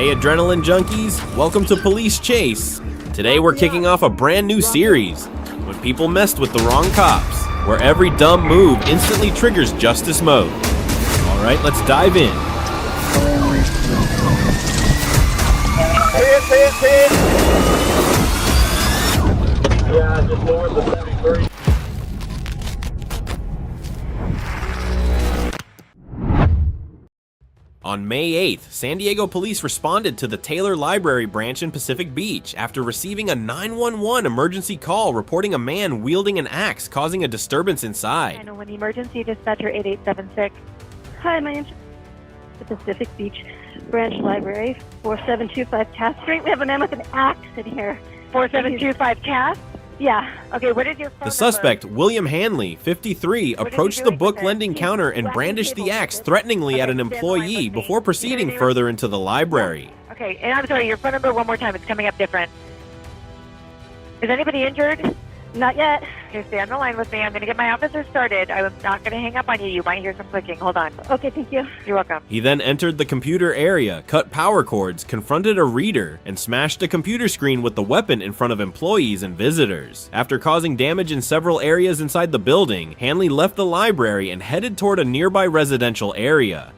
Hey adrenaline junkies, welcome to Police Chase. Today we're kicking off a brand new series, When People Messed with the Wrong Cops, where every dumb move instantly triggers justice mode. Alright, let's dive in. Hit. Yeah, just north of 73. On May 8th, San Diego police responded to the Taylor Library branch in Pacific Beach after receiving a 911 emergency call reporting a man wielding an axe causing a disturbance inside. 911 emergency dispatcher 8876. Hi, my name's the Pacific Beach Branch Library, 4725 Cass Street. We have a man with an axe in here. 4725 Cass? Yeah. Okay, what is your phone The number? suspect, William Hanley, 53, approached the book lending counter and brandished the axe threateningly at an employee before proceeding further into the library. Okay, and I'm sorry, your phone number one more time. It's coming up different. Is anybody injured? Not yet. Okay, stay on the line with me. I'm going to get my officer started. I'm not going to hang up on you. You might hear some clicking. Hold on. Okay, thank you. You're welcome. He then entered the computer area, cut power cords, confronted a reader, and smashed a computer screen with the weapon in front of employees and visitors. After causing damage in several areas inside the building, Hanley left the library and headed toward a nearby residential area.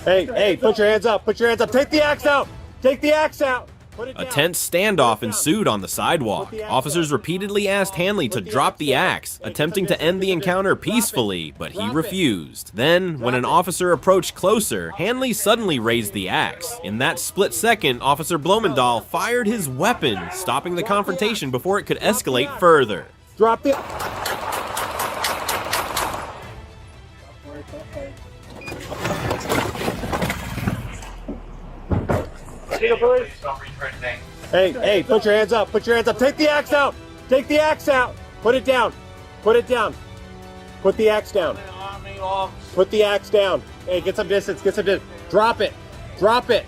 Hey, put your hands up. Take the axe out. Put it down. A tense standoff ensued on the sidewalk. Officers repeatedly asked Hanley to drop the axe, attempting to end the encounter peacefully, but he refused. Then, when an officer approached closer, Hanley suddenly raised the axe. In that split second, Officer Blomendahl fired his weapon, stopping the confrontation before it could escalate further. Drop the... Hey, put your hands up. Take the axe out. Put it down. Put the axe down. Put the axe down. Hey, get some distance. Drop it. I'm gonna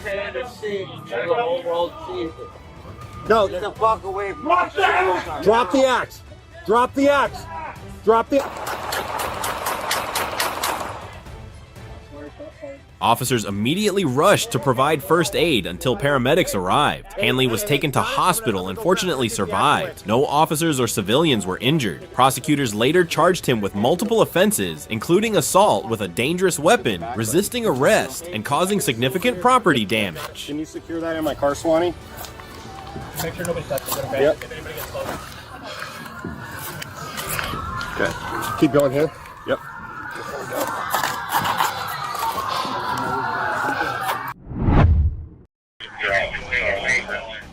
tell the scene. The whole world sees it. No. Get the fuck away from me. Drop the axe. Officers immediately rushed to provide first aid until paramedics arrived. Hanley was taken to hospital and fortunately survived. No officers or civilians were injured. Prosecutors later charged him with multiple offenses, including assault with a dangerous weapon, resisting arrest, and causing significant property damage. Can you secure that in my car, Swanee? Make sure nobody touches it, okay? Yep. If anybody gets close. Okay. Keep going here. Yep.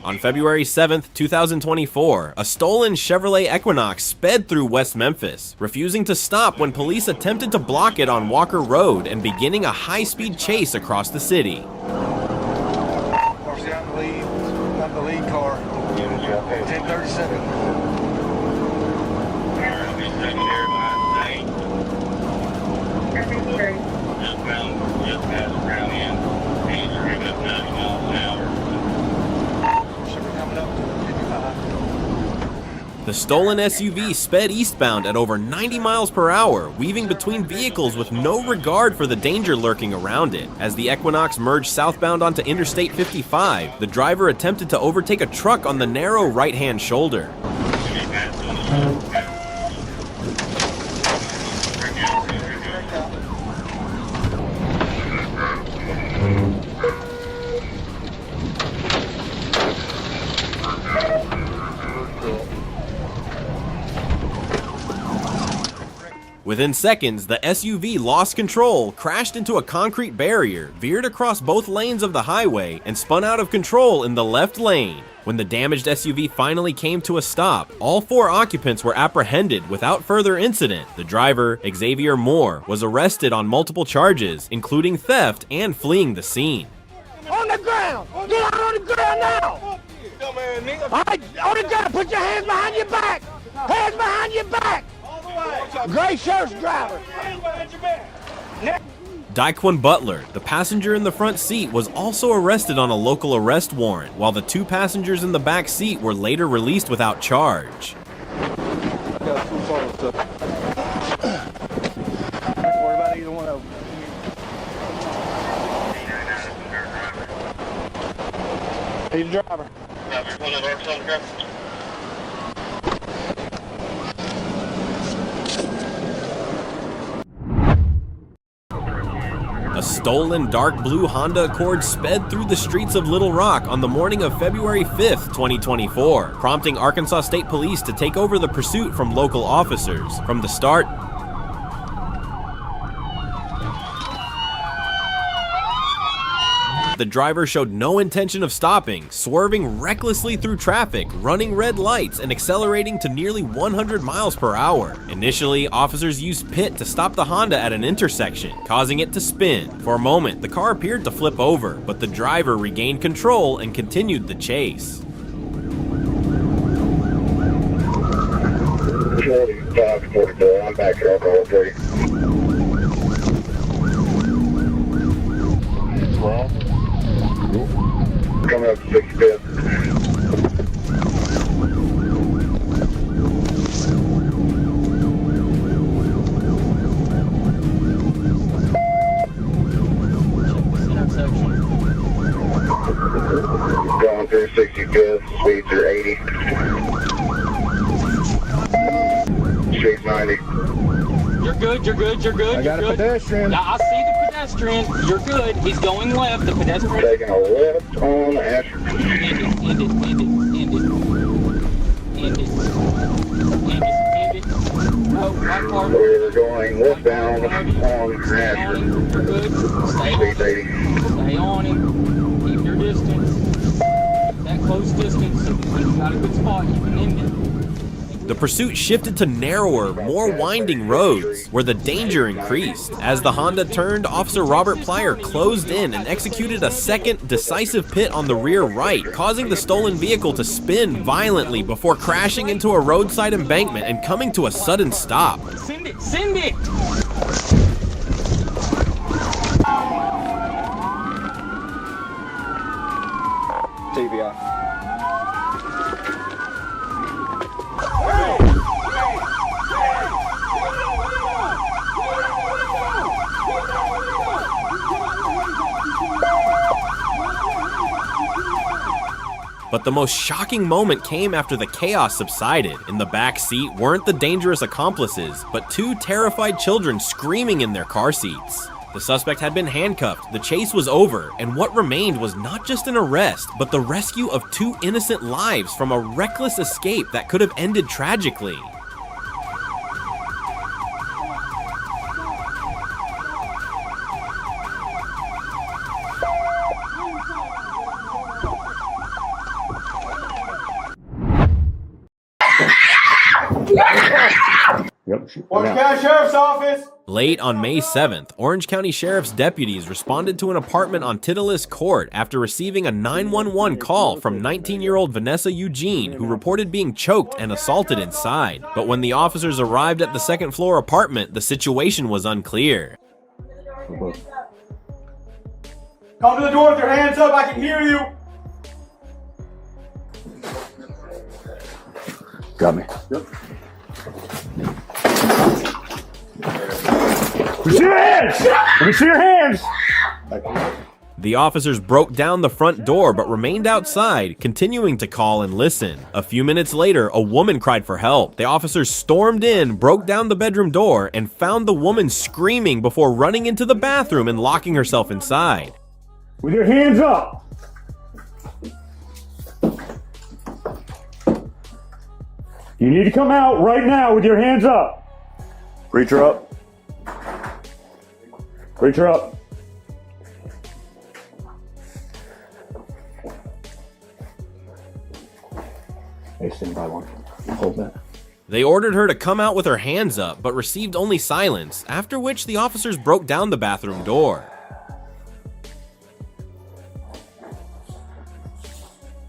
On February 7th, 2024, a stolen Chevrolet Equinox sped through West Memphis, refusing to stop when police attempted to block it on Walker Road and beginning a high-speed chase across the city. Not the lead car. 1037. The stolen SUV sped eastbound at over 90 miles per hour, weaving between vehicles with no regard for the danger lurking around it. As the Equinox merged southbound onto Interstate 55, the driver attempted to overtake a truck on the narrow right-hand shoulder. Within seconds, the SUV lost control, crashed into a concrete barrier, veered across both lanes of the highway, and spun out of control in the left lane. When the damaged SUV finally came to a stop, all 4 occupants were apprehended without further incident. The driver, Xavier Moore, was arrested on multiple charges, including theft and fleeing the scene. On the ground! Get out on the ground now! All right, on the ground, put your hands behind your back! Hands behind your back! Gray shirts driver! Daquan Butler, the passenger in the front seat, was also arrested on a local arrest warrant, while the 2 passengers in the back seat were later released without charge. Don't worry about either one of them. He's the driver. A stolen dark blue Honda Accord sped through the streets of Little Rock on the morning of February 5th, 2024, prompting Arkansas State Police to take over the pursuit from local officers. From the start, the driver showed no intention of stopping, swerving recklessly through traffic, running red lights, and accelerating to nearly 100 miles per hour. Initially, officers used PIT to stop the Honda at an intersection, causing it to spin. For a moment, the car appeared to flip over, but the driver regained control and continued the chase. I'm back here, I'll call for you. Coming up to 65th. Going through 65th, speeds are 80. Street's 90. You're good, you're good, you're good. I got a pedestrian. Yeah, I see the pedestrian. You're good. He's going left. The pedestrian. Taking a left on Asher. End it. Oh, right car. We're going westbound on Asher. You're good. Stay on Speed's 80. him. Stay on him. Keep your distance. That close distance. If you got a good spot, you can end it. The pursuit shifted to narrower, more winding roads, where the danger increased. As the Honda turned, Officer Robert Plyer closed in and executed a second decisive pit on the rear right, causing the stolen vehicle to spin violently before crashing into a roadside embankment and coming to a sudden stop. Send it! Send it! TBI. But the most shocking moment came after the chaos subsided. In the back seat weren't the dangerous accomplices, but 2 terrified children screaming in their car seats. The suspect had been handcuffed, the chase was over, and what remained was not just an arrest, but the rescue of 2 innocent lives from a reckless escape that could have ended tragically. Orange County Sheriff's Office! Late on May 7th, Orange County Sheriff's deputies responded to an apartment on Titulus Court after receiving a 911 call from 19-year-old Vanessa Eugene, who reported being choked and assaulted inside. But when the officers arrived at the second-floor apartment, the situation was unclear. Come to the door with your hands up, I can hear you! Got me. Yep. Let me see your hands! Let me see your hands! The officers broke down the front door but remained outside, continuing to call and listen. A few minutes later, a woman cried for help. The officers stormed in, broke down the bedroom door, and found the woman screaming before running into the bathroom and locking herself inside. With your hands up! You need to come out right now with your hands up. Reach her up. Reach her up. Hey, stand by one. Hold that. They ordered her to come out with her hands up, but received only silence, after which the officers broke down the bathroom door.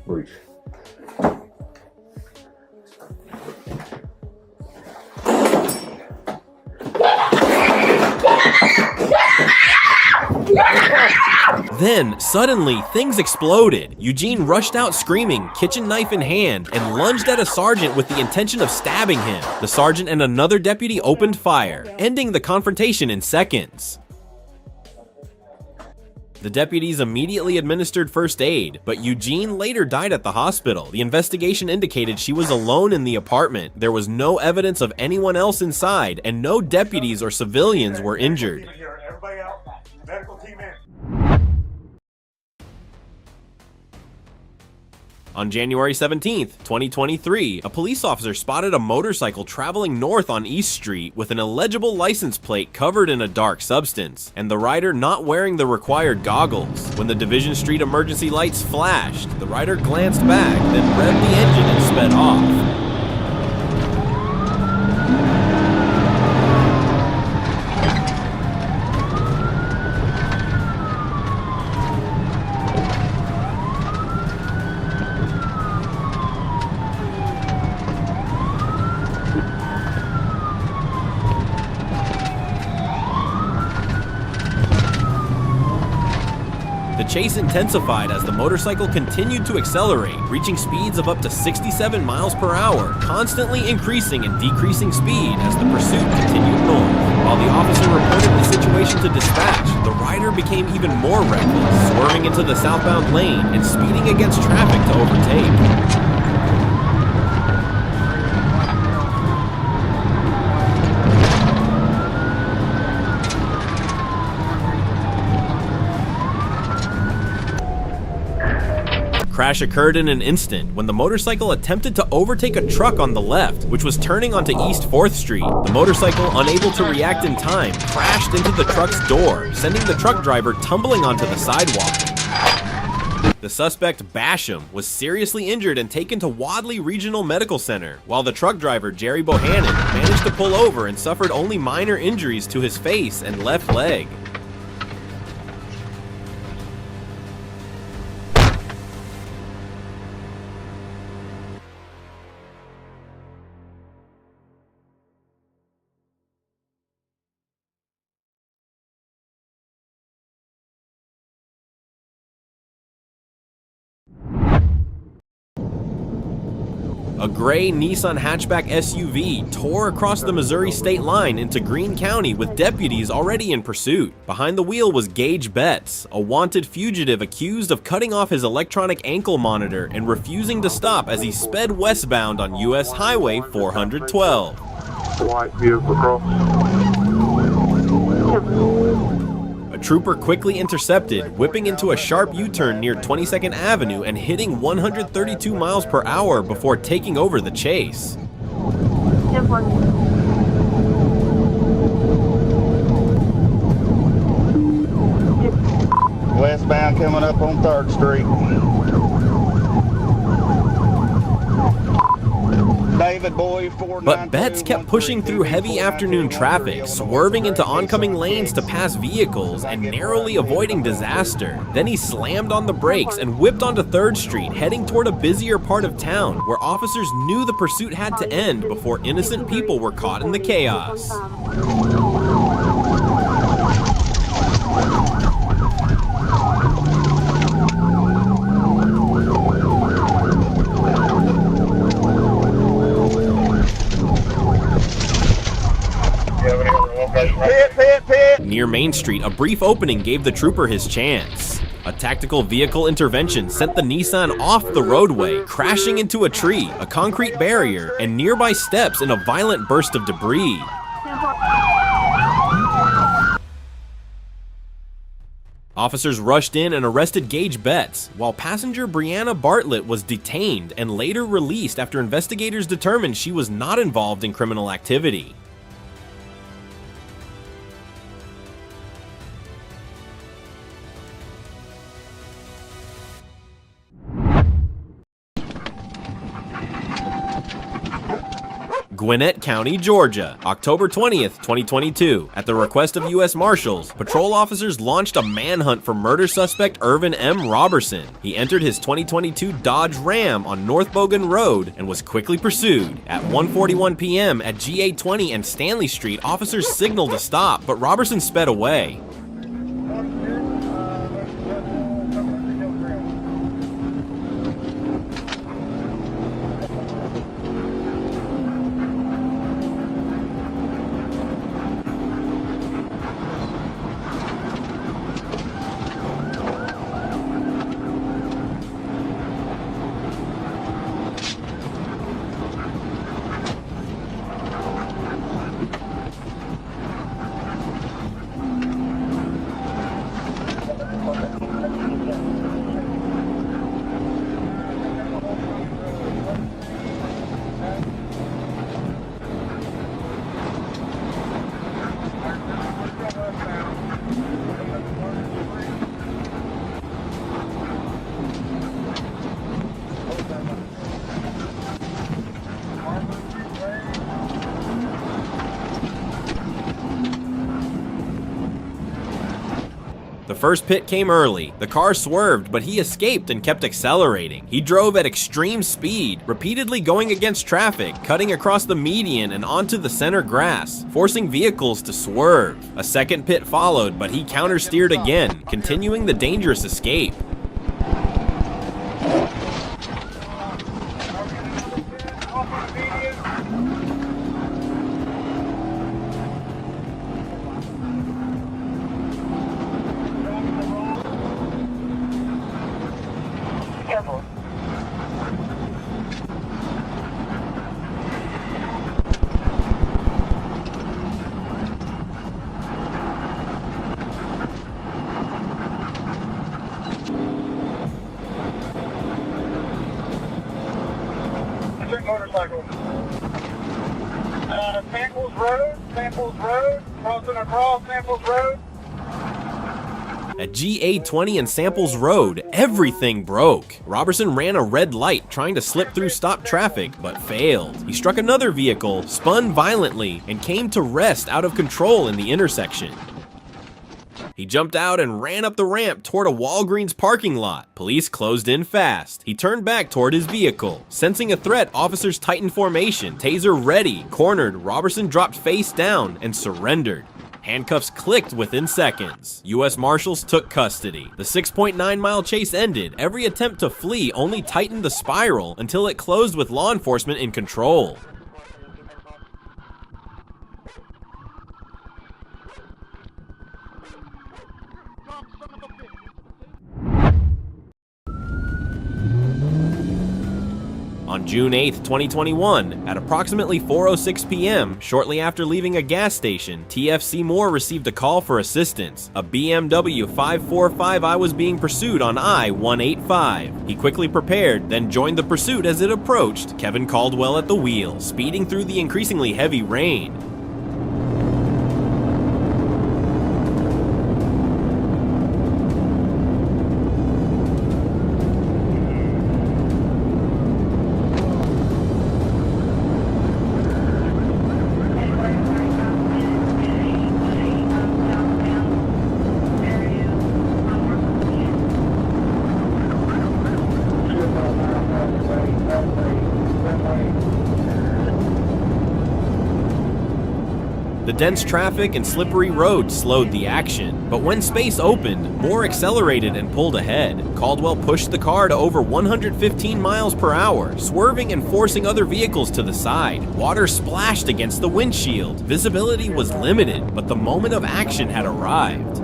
Reach. Then, suddenly, things exploded. Eugene rushed out screaming, kitchen knife in hand, and lunged at a sergeant with the intention of stabbing him. The sergeant and another deputy opened fire, ending the confrontation in seconds. The deputies immediately administered first aid, but Eugene later died at the hospital. The investigation indicated she was alone in the apartment. There was no evidence of anyone else inside, and no deputies or civilians were injured. Everybody out. Medical team in. On January 17th, 2023, a police officer spotted a motorcycle traveling north on East Street with an illegible license plate covered in a dark substance, and the rider not wearing the required goggles. When the Division Street emergency lights flashed, the rider glanced back, then revved the engine and sped off. The chase intensified as the motorcycle continued to accelerate, reaching speeds of up to 67 miles per hour, constantly increasing and decreasing speed as the pursuit continued north. While the officer reported the situation to dispatch, the rider became even more reckless, swerving into the southbound lane and speeding against traffic to overtake. Crash occurred in an instant when the motorcycle attempted to overtake a truck on the left, which was turning onto East 4th Street. The motorcycle, unable to react in time, crashed into the truck's door, sending the truck driver tumbling onto the sidewalk. The suspect, Basham, was seriously injured and taken to Wadley Regional Medical Center, while the truck driver, Jerry Bohannon, managed to pull over and suffered only minor injuries to his face and left leg. A gray Nissan hatchback SUV tore across the Missouri state line into Greene County with deputies already in pursuit. Behind the wheel was Gage Betts, a wanted fugitive accused of cutting off his electronic ankle monitor and refusing to stop as he sped westbound on US Highway 412. White vehicle cross. A trooper quickly intercepted, whipping into a sharp U-turn near 22nd Avenue and hitting 132 miles per hour before taking over the chase. Westbound coming up on 3rd Street. David Boy, But Betts kept pushing through heavy afternoon traffic, swerving into oncoming lanes to pass vehicles and narrowly avoiding disaster. Then he slammed on the brakes and whipped onto 3rd Street, heading toward a busier part of town where officers knew the pursuit had to end before innocent people were caught in the chaos. Near Main Street, a brief opening gave the trooper his chance. A tactical vehicle intervention sent the Nissan off the roadway, crashing into a tree, a concrete barrier, and nearby steps in a violent burst of debris. Officers rushed in and arrested Gage Betts, while passenger Brianna Bartlett was detained and later released after investigators determined she was not involved in criminal activity. Gwinnett County, Georgia, October 20th, 2022. At the request of U.S. Marshals, patrol officers launched a manhunt for murder suspect Irvin M. Robertson. He entered his 2022 Dodge Ram on North Bogan Road and was quickly pursued. At 1:41 p.m. at GA20 and Stanley Street, officers signaled to stop, but Robertson sped away. first pit came early. The car swerved, but he escaped and kept accelerating. He drove at extreme speed, repeatedly going against traffic, cutting across the median and onto the center grass, forcing vehicles to swerve. A second pit followed, but he countersteered again, continuing the dangerous escape. Motorcycle. Samples Road, crossing across Samples Road. At GA20 and Samples Road, everything broke. Robertson ran a red light trying to slip through stopped traffic, but failed. He struck another vehicle, spun violently, and came to rest out of control in the intersection. He jumped out and ran up the ramp toward a Walgreens parking lot. Police closed in fast. He turned back toward his vehicle. Sensing a threat, officers tightened formation. Taser ready. Cornered, Robertson dropped face down and surrendered. Handcuffs clicked within seconds. U.S. Marshals took custody. The 6.9-mile chase ended. Every attempt to flee only tightened the spiral until it closed with law enforcement in control. On June 8, 2021, at approximately 4:06 p.m., shortly after leaving a gas station, TFC Moore received a call for assistance. A BMW 545i was being pursued on I-185. He quickly prepared, then joined the pursuit as it approached, Kevin Caldwell at the wheel, speeding through the increasingly heavy rain. The dense traffic and slippery roads slowed the action, but when space opened, Moore accelerated and pulled ahead. Caldwell pushed the car to over 115 miles per hour, swerving and forcing other vehicles to the side. Water splashed against the windshield. Visibility was limited, but the moment of action had arrived.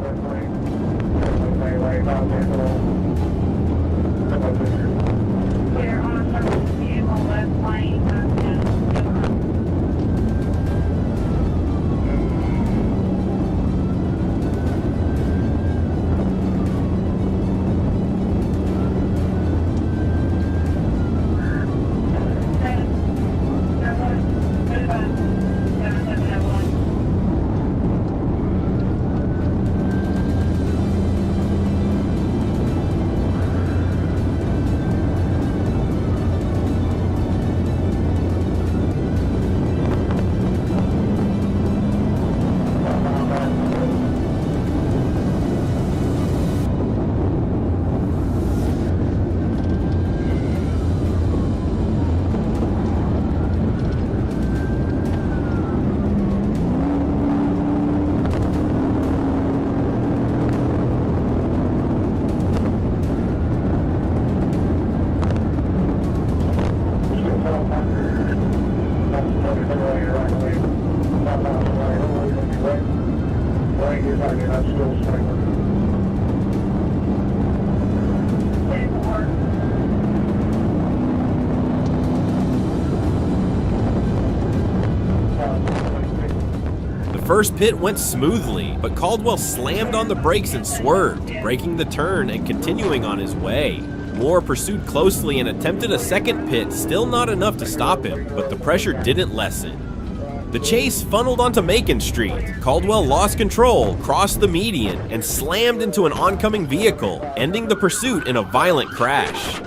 The first pit went smoothly, but Caldwell slammed on the brakes and swerved, breaking the turn and continuing on his way. Moore pursued closely and attempted a second pit, still not enough to stop him, but the pressure didn't lessen. The chase funneled onto Macon Street. Caldwell lost control, crossed the median, and slammed into an oncoming vehicle, ending the pursuit in a violent crash.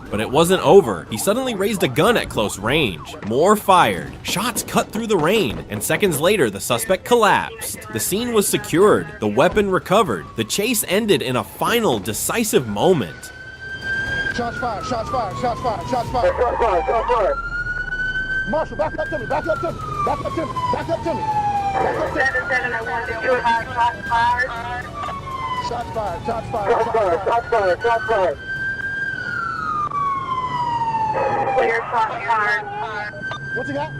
But it wasn't over. He suddenly raised a gun at close range. More fired. Shots cut through the rain, and seconds later, the suspect collapsed. The scene was secured, the weapon recovered. The chase ended in a final, decisive moment. Shots fired, shots fired, shots fired, shots fired. Shots fired, shots fired. Marshall, back up to me, back up to me, back up to me, back up to me. 7-7-1-2-5, shots fired. Shots fired, shots fired, Shots fired, shots fired, shots fired. Clear, shots fired. What's he got?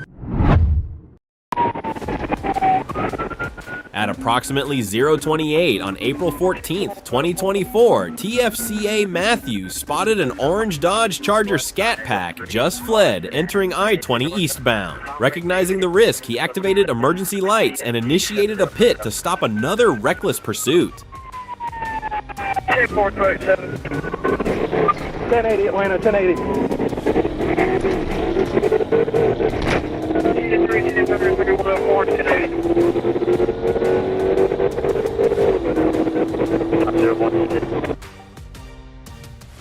At approximately 0:28 on April 14th, 2024, TFCA Matthews spotted an orange Dodge Charger Scat Pack just fled, entering I-20 eastbound. Recognizing the risk, he activated emergency lights and initiated a pit to stop another reckless pursuit. 10-4-27. 1080 Atlanta, 1080.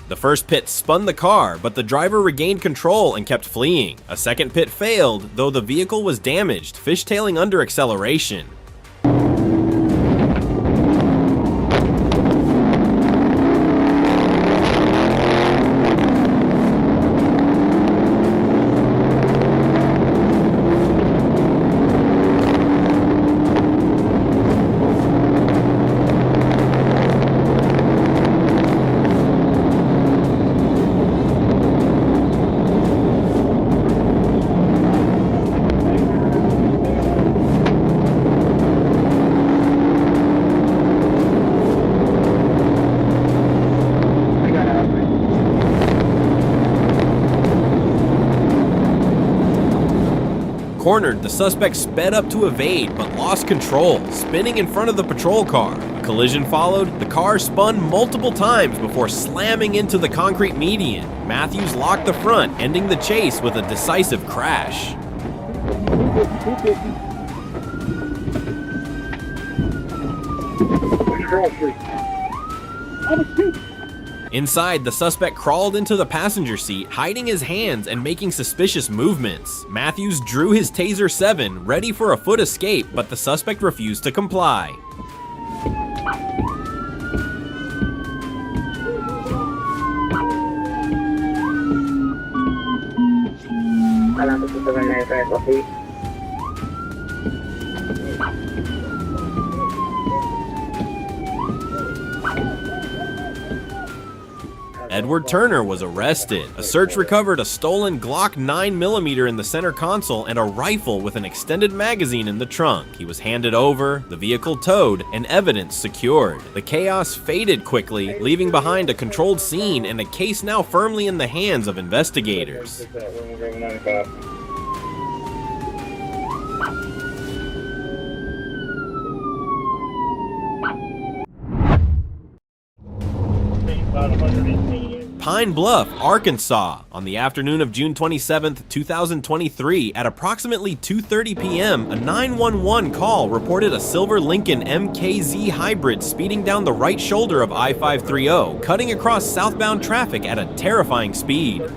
The first pit spun the car, but the driver regained control and kept fleeing. A second pit failed, though the vehicle was damaged, fishtailing under acceleration. Cornered, the suspect sped up to evade but lost control, spinning in front of the patrol car. A collision followed. The car spun multiple times before slamming into the concrete median. Matthews locked the front, ending the chase with a decisive crash. Inside, the suspect crawled into the passenger seat, hiding his hands and making suspicious movements. Matthews drew his Taser 7, ready for a foot escape, but the suspect refused to comply. Edward Turner was arrested. A search recovered a stolen Glock 9mm in the center console and a rifle with an extended magazine in the trunk. He was handed over, the vehicle towed, and evidence secured. The chaos faded quickly, leaving behind a controlled scene and a case now firmly in the hands of investigators. Pine Bluff, Arkansas. On the afternoon of June 27, 2023, at approximately 2:30 p.m., a 911 call reported a silver Lincoln MKZ hybrid speeding down the right shoulder of I-530, cutting across southbound traffic at a terrifying speed. 10-4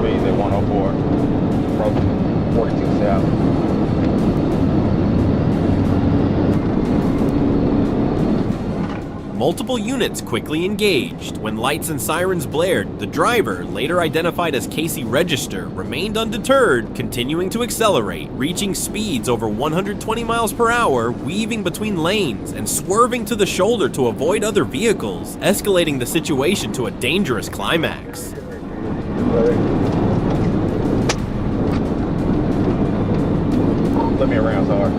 speeds at 104, approaching 42 south. Multiple units quickly engaged. When lights and sirens blared, the driver, later identified as Casey Register, remained undeterred, continuing to accelerate, reaching speeds over 120 miles per hour, weaving between lanes, and swerving to the shoulder to avoid other vehicles, escalating the situation to a dangerous climax. Let me around, sorry.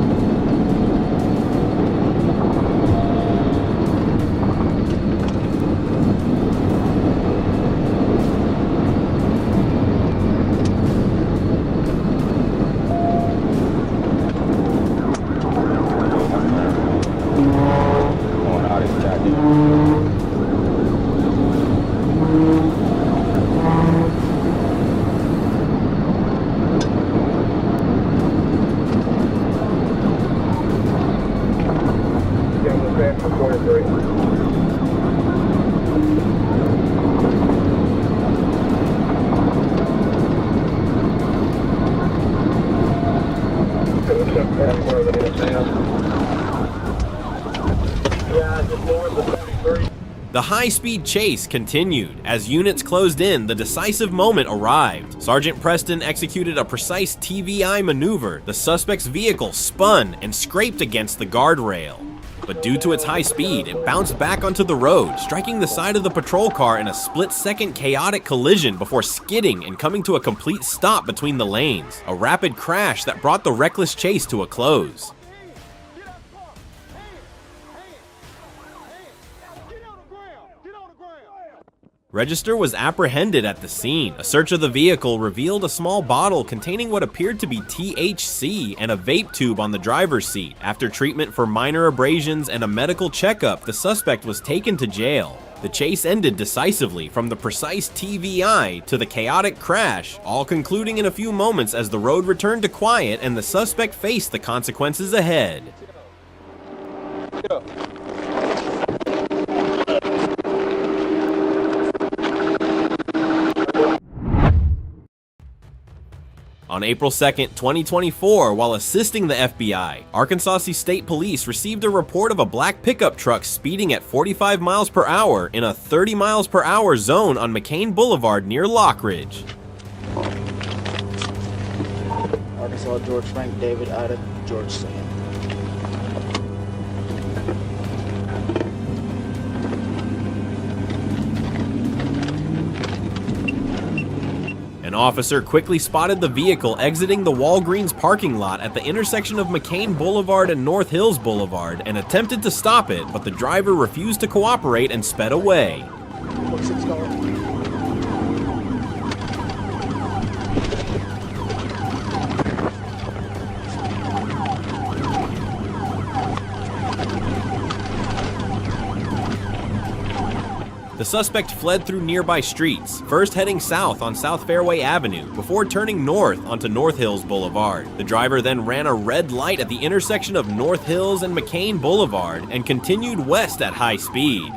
Yeah, just north of 43. The high-speed chase continued. As units closed in, the decisive moment arrived. Sergeant Preston executed a precise TVI maneuver. The suspect's vehicle spun and scraped against the guardrail. But due to its high speed, it bounced back onto the road, striking the side of the patrol car in a split-second chaotic collision before skidding and coming to a complete stop between the lanes. A rapid crash that brought the reckless chase to a close. Register was apprehended at the scene. A search of the vehicle revealed a small bottle containing what appeared to be THC and a vape tube on the driver's seat. After treatment for minor abrasions and a medical checkup, the suspect was taken to jail. The chase ended decisively, from the precise TVI to the chaotic crash, all concluding in a few moments as the road returned to quiet and the suspect faced the consequences ahead. On April 2nd, 2024, while assisting the FBI, Arkansas State Police received a report of a black pickup truck speeding at 45 miles per hour in a 30 miles per hour zone on McCain Boulevard near Lockridge. Arkansas, George Frank, David, Ida, George Sam. An officer quickly spotted the vehicle exiting the Walgreens parking lot at the intersection of McCain Boulevard and North Hills Boulevard and attempted to stop it, but the driver refused to cooperate and sped away. The suspect fled through nearby streets, first heading south on South Fairway Avenue, before turning north onto North Hills Boulevard. The driver then ran a red light at the intersection of North Hills and McCain Boulevard and continued west at high speed.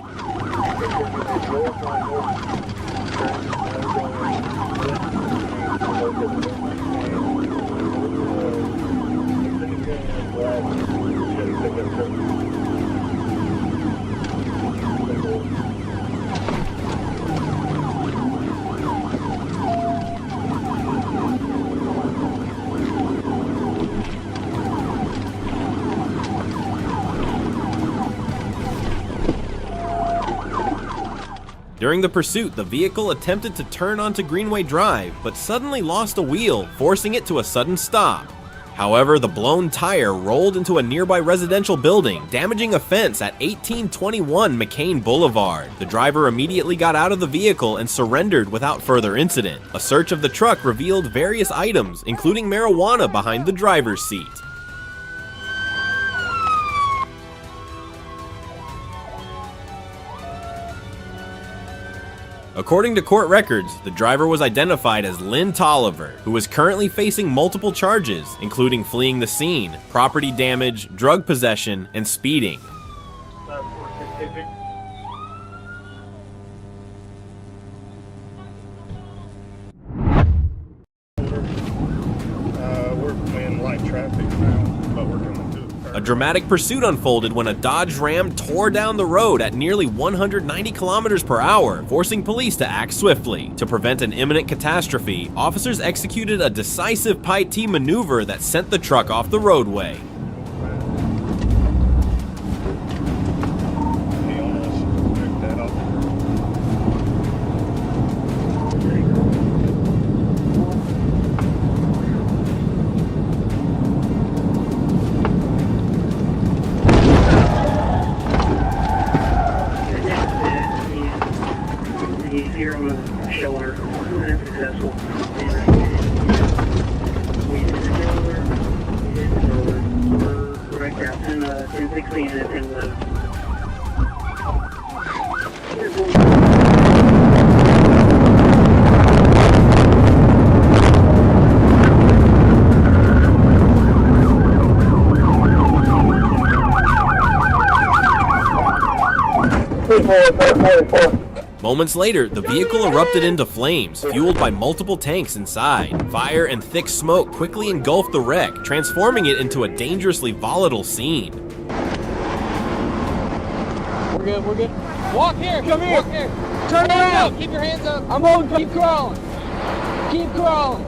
During the pursuit, the vehicle attempted to turn onto Greenway Drive, but suddenly lost a wheel, forcing it to a sudden stop. However, the blown tire rolled into a nearby residential building, damaging a fence at 1821 McCain Boulevard. The driver immediately got out of the vehicle and surrendered without further incident. A search of the truck revealed various items, including marijuana behind the driver's seat. According to court records, the driver was identified as Lynn Tolliver, who was currently facing multiple charges, including fleeing the scene, property damage, drug possession, and speeding. We're in light traffic now, but we're coming to. A dramatic pursuit unfolded when a Dodge Ram tore down the road at nearly 190 kilometers per hour, forcing police to act swiftly. To prevent an imminent catastrophe, officers executed a decisive Pi-T maneuver that sent the truck off the roadway. Moments later, the vehicle erupted into flames, fueled by multiple tanks inside. Fire and thick smoke quickly engulfed the wreck, transforming it into a dangerously volatile scene. We're good, we're good. Walk here, come here. Walk here. Turn around. Keep your hands up. I'm holding. Keep crawling. Keep crawling.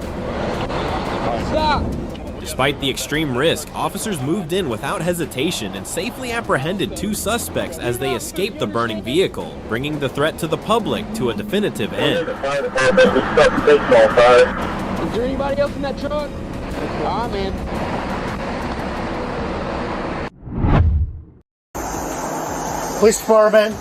Stop. Despite the extreme risk, officers moved in without hesitation and safely apprehended 2 suspects as they escaped the burning vehicle, bringing the threat to the public to a definitive end. Is there anybody else in that truck? All right, man. Police department.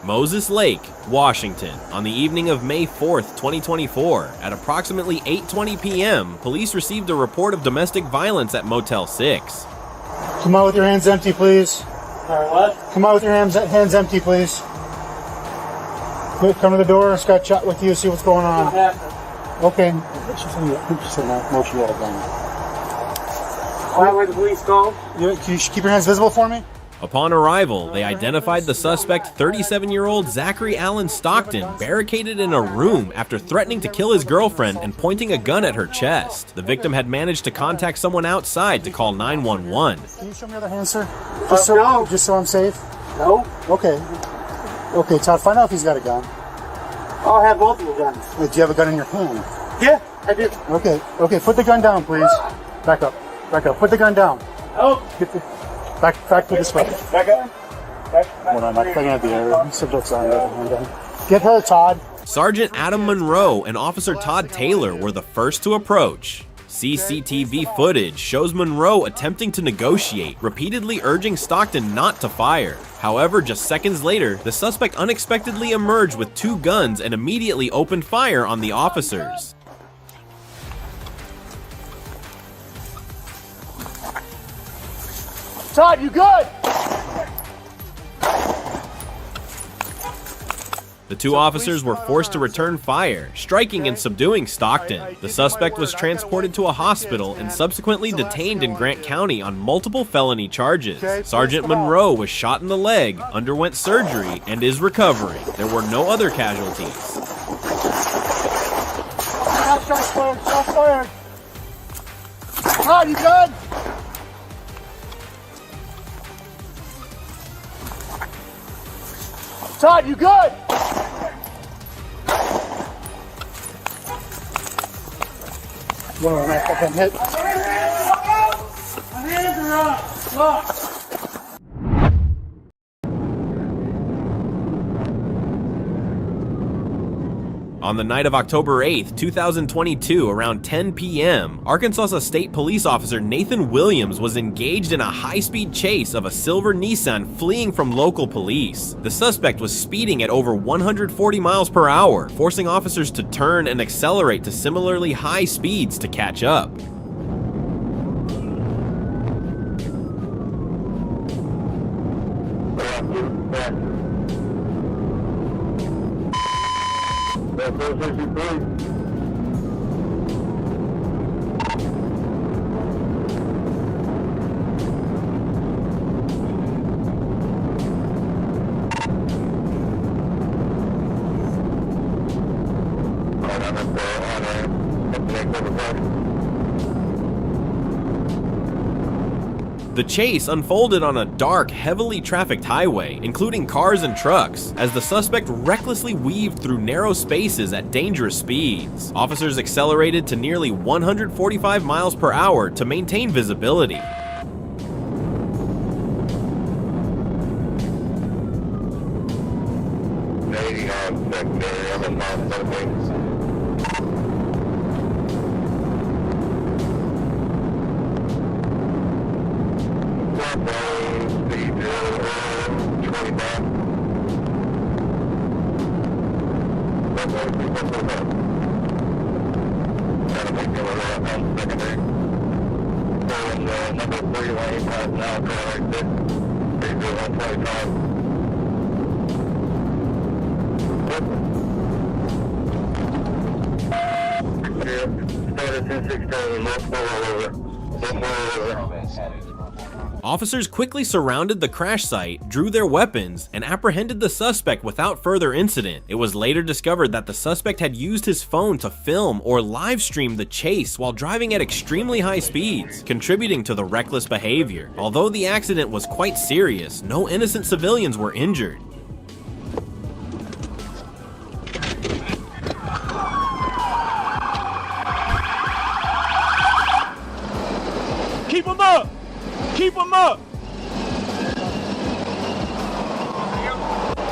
Moses Lake, Washington, on the evening of May 4th, 2024, at approximately 8:20 p.m., police received a report of domestic violence at Motel 6. Come out with your hands empty, please. Sorry, what? Come out with your hands empty, please. Come to the door. Scott, chat with you. See what's going on. Okay. Why were the police called? Can you keep your hands visible for me? Upon arrival, they identified the suspect, 37-year-old Zachary Allen Stockton, barricaded in a room after threatening to kill his girlfriend and pointing a gun at her chest. The victim had managed to contact someone outside to call 911. Can you show me your other hand, sir? Just so I'm safe? No. Okay. Okay, Todd, find out if he's got a gun. I'll have both of the guns. Wait, do you have a gun in your hand? Yeah, I do. Okay, put the gun down, please. Back up. Put the gun down. Oh. Back to this way. Back up. Hold on, I'm cleaning out the air. Subject's on there. Get her, Todd. Sergeant Adam Monroe and Officer Todd Taylor were the first to approach. CCTV footage shows Monroe attempting to negotiate, repeatedly urging Stockton not to fire. However, just seconds later, the suspect unexpectedly emerged with 2 guns and immediately opened fire on the officers. Todd, you good? The 2 officers were forced to return fire, striking and subduing Stockton. The suspect was transported to a hospital and subsequently detained in Grant County on multiple felony charges. Sergeant Monroe was shot in the leg, underwent surgery, and is recovering. There were no other casualties. Shots fired. Todd, you good? Todd, you good? Whoa, I fucking hit. My hands are up. Look. On the night of October 8th, 2022, around 10 p.m., Arkansas State Police Officer Nathan Williams was engaged in a high-speed chase of a silver Nissan fleeing from local police. The suspect was speeding at over 140 miles per hour, forcing officers to turn and accelerate to similarly high speeds to catch up. The chase unfolded on a dark, heavily trafficked highway, including cars and trucks, as the suspect recklessly weaved through narrow spaces at dangerous speeds. Officers accelerated to nearly 145 miles per hour to maintain visibility. Officers quickly surrounded the crash site, drew their weapons, and apprehended the suspect without further incident. It was later discovered that the suspect had used his phone to film or live stream the chase while driving at extremely high speeds, contributing to the reckless behavior. Although the accident was quite serious, no innocent civilians were injured. Keep him up! Keep him up!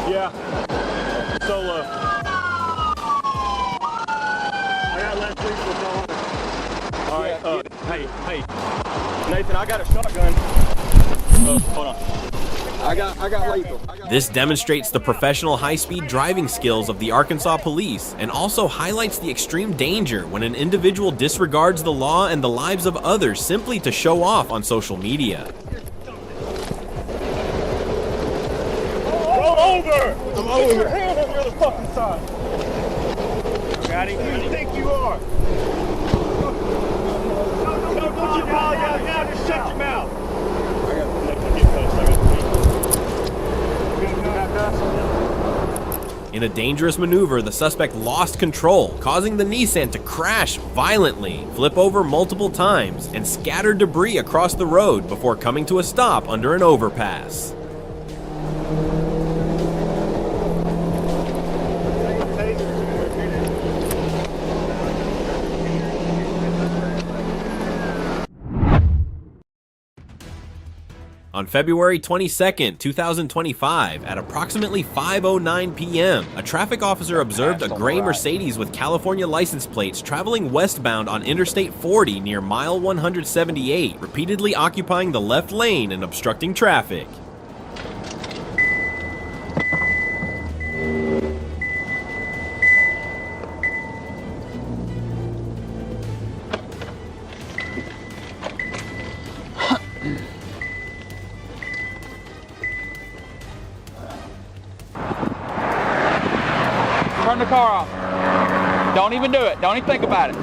Yeah. Solo. I got left week with all. Alright, hey. Nathan, I got a shotgun. Hold on. I got lethal. This demonstrates the professional high-speed driving skills of the Arkansas police and also highlights the extreme danger when an individual disregards the law and the lives of others simply to show off on social media. Roll over! I'm over. Put your hand on the other fucking side. Got him. Who do you think you are? Don't you apologize now, just shut your mouth. In a dangerous maneuver, the suspect lost control, causing the Nissan to crash violently, flip over multiple times, and scatter debris across the road before coming to a stop under an overpass. On February 22, 2025, at approximately 5:09 p.m., a traffic officer observed a gray Mercedes with California license plates traveling westbound on Interstate 40 near mile 178, repeatedly occupying the left lane and obstructing traffic. Turn the car off. Don't even do it. Don't even think about it.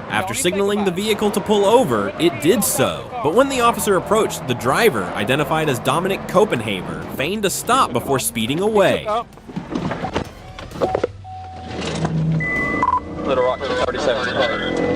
After signaling the vehicle to pull over, it did so. But when the officer approached, the driver, identified as Dominic Copenhaver, feigned a stop before speeding away. Little Rock 37.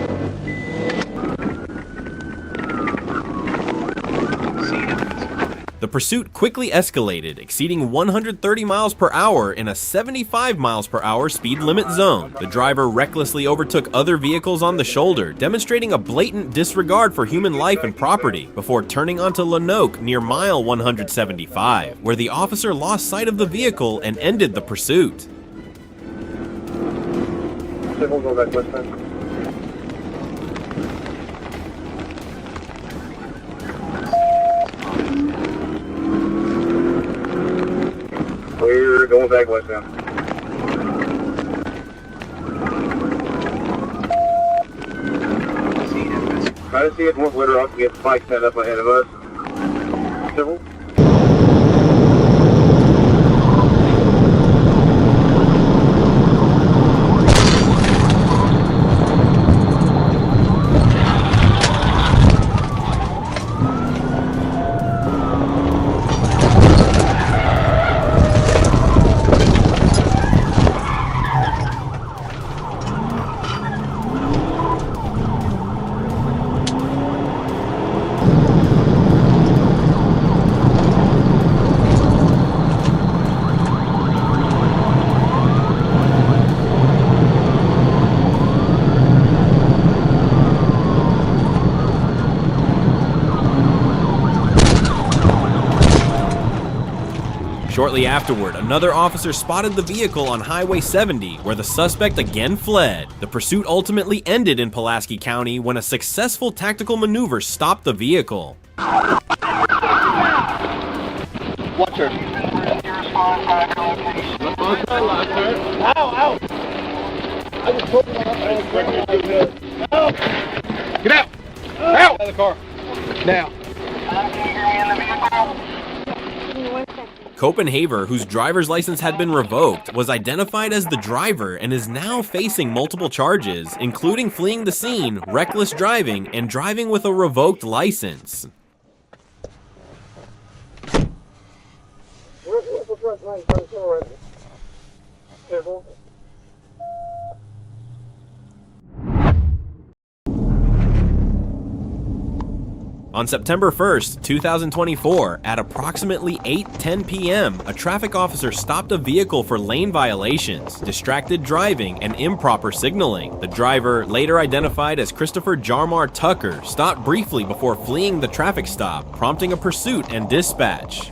The pursuit quickly escalated, exceeding 130 miles per hour in a 75 miles per hour speed limit zone. The driver recklessly overtook other vehicles on the shoulder, demonstrating a blatant disregard for human life and property, before turning onto Lanoke near mile 175, where the officer lost sight of the vehicle and ended the pursuit. We're going back west now. Try to see if one litter off to get the bike set up ahead of us. Civil. Shortly afterward, another officer spotted the vehicle on Highway 70, where the suspect again fled. The pursuit ultimately ended in Pulaski County when a successful tactical maneuver stopped the vehicle. Watch her. Ow! I just put Get out! Out of the car. Now. Copenhaver, whose driver's license had been revoked, was identified as the driver and is now facing multiple charges, including fleeing the scene, reckless driving, and driving with a revoked license. On September 1st, 2024, at approximately 8:10 p.m., a traffic officer stopped a vehicle for lane violations, distracted driving, and improper signaling. The driver, later identified as Christopher Jarmar Tucker, stopped briefly before fleeing the traffic stop, prompting a pursuit and dispatch.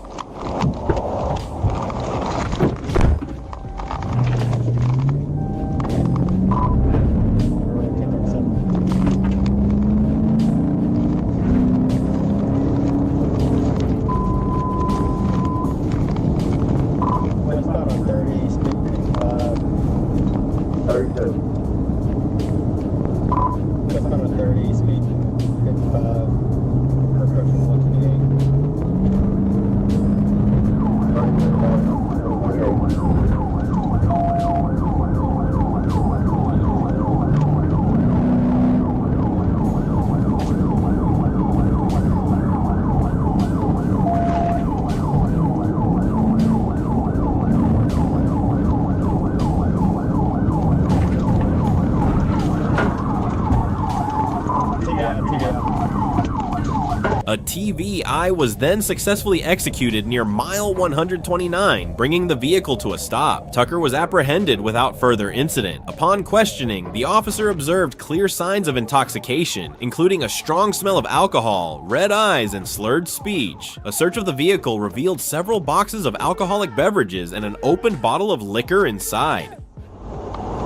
A TVI was then successfully executed near mile 129, bringing the vehicle to a stop. Tucker was apprehended without further incident. Upon questioning, the officer observed clear signs of intoxication, including a strong smell of alcohol, red eyes, and slurred speech. A search of the vehicle revealed several boxes of alcoholic beverages and an opened bottle of liquor inside.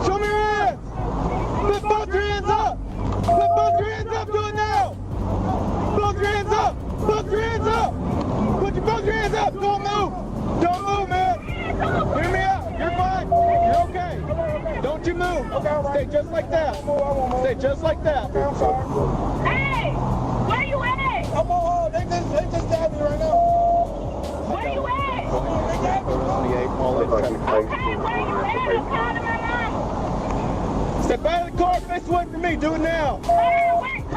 Show me your hands! Lift both your hands up! Lift both your hands up! Do it now! Both your hands up! Both your hands up! Put both your hands up! Don't move! Don't move, man! Hear me out! You're fine! You're okay! Don't you move! Stay just like that! Stay just like that! Hey! Where you at? I'm on They just stabbed me right now. Where you at? Okay, where you at? I'm calling my mom. Step out of the car, face away from me. Do it now.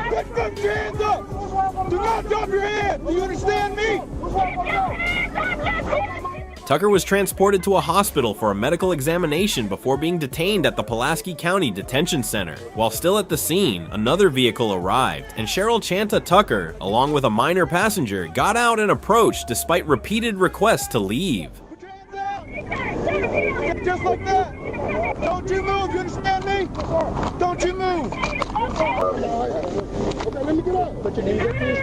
Put your hands up. Do not drop your hands. Do you understand me? Tucker was transported to a hospital for a medical examination before being detained at the Pulaski County Detention Center. While still at the scene, another vehicle arrived, and Cheryl Chanta Tucker, along with a minor passenger, got out and approached despite repeated requests to leave. Just like that. Don't you move. You understand me? Don't you move. Okay, let me get up. Put your knees up to your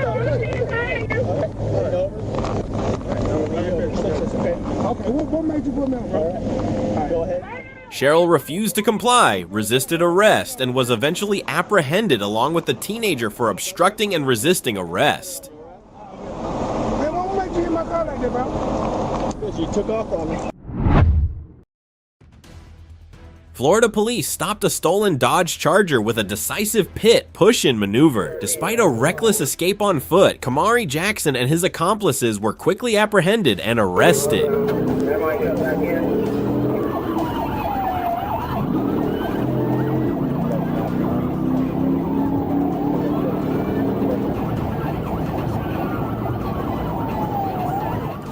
Okay, what made you put me on, bro? Go ahead. Cheryl refused to comply, resisted arrest, and was eventually apprehended along with the teenager for obstructing and resisting arrest. Man, what made you in my car like that, bro? Because you took off on me. Florida police stopped a stolen Dodge Charger with a decisive pit push-in maneuver. Despite a reckless escape on foot, Kamari Jackson and his accomplices were quickly apprehended and arrested.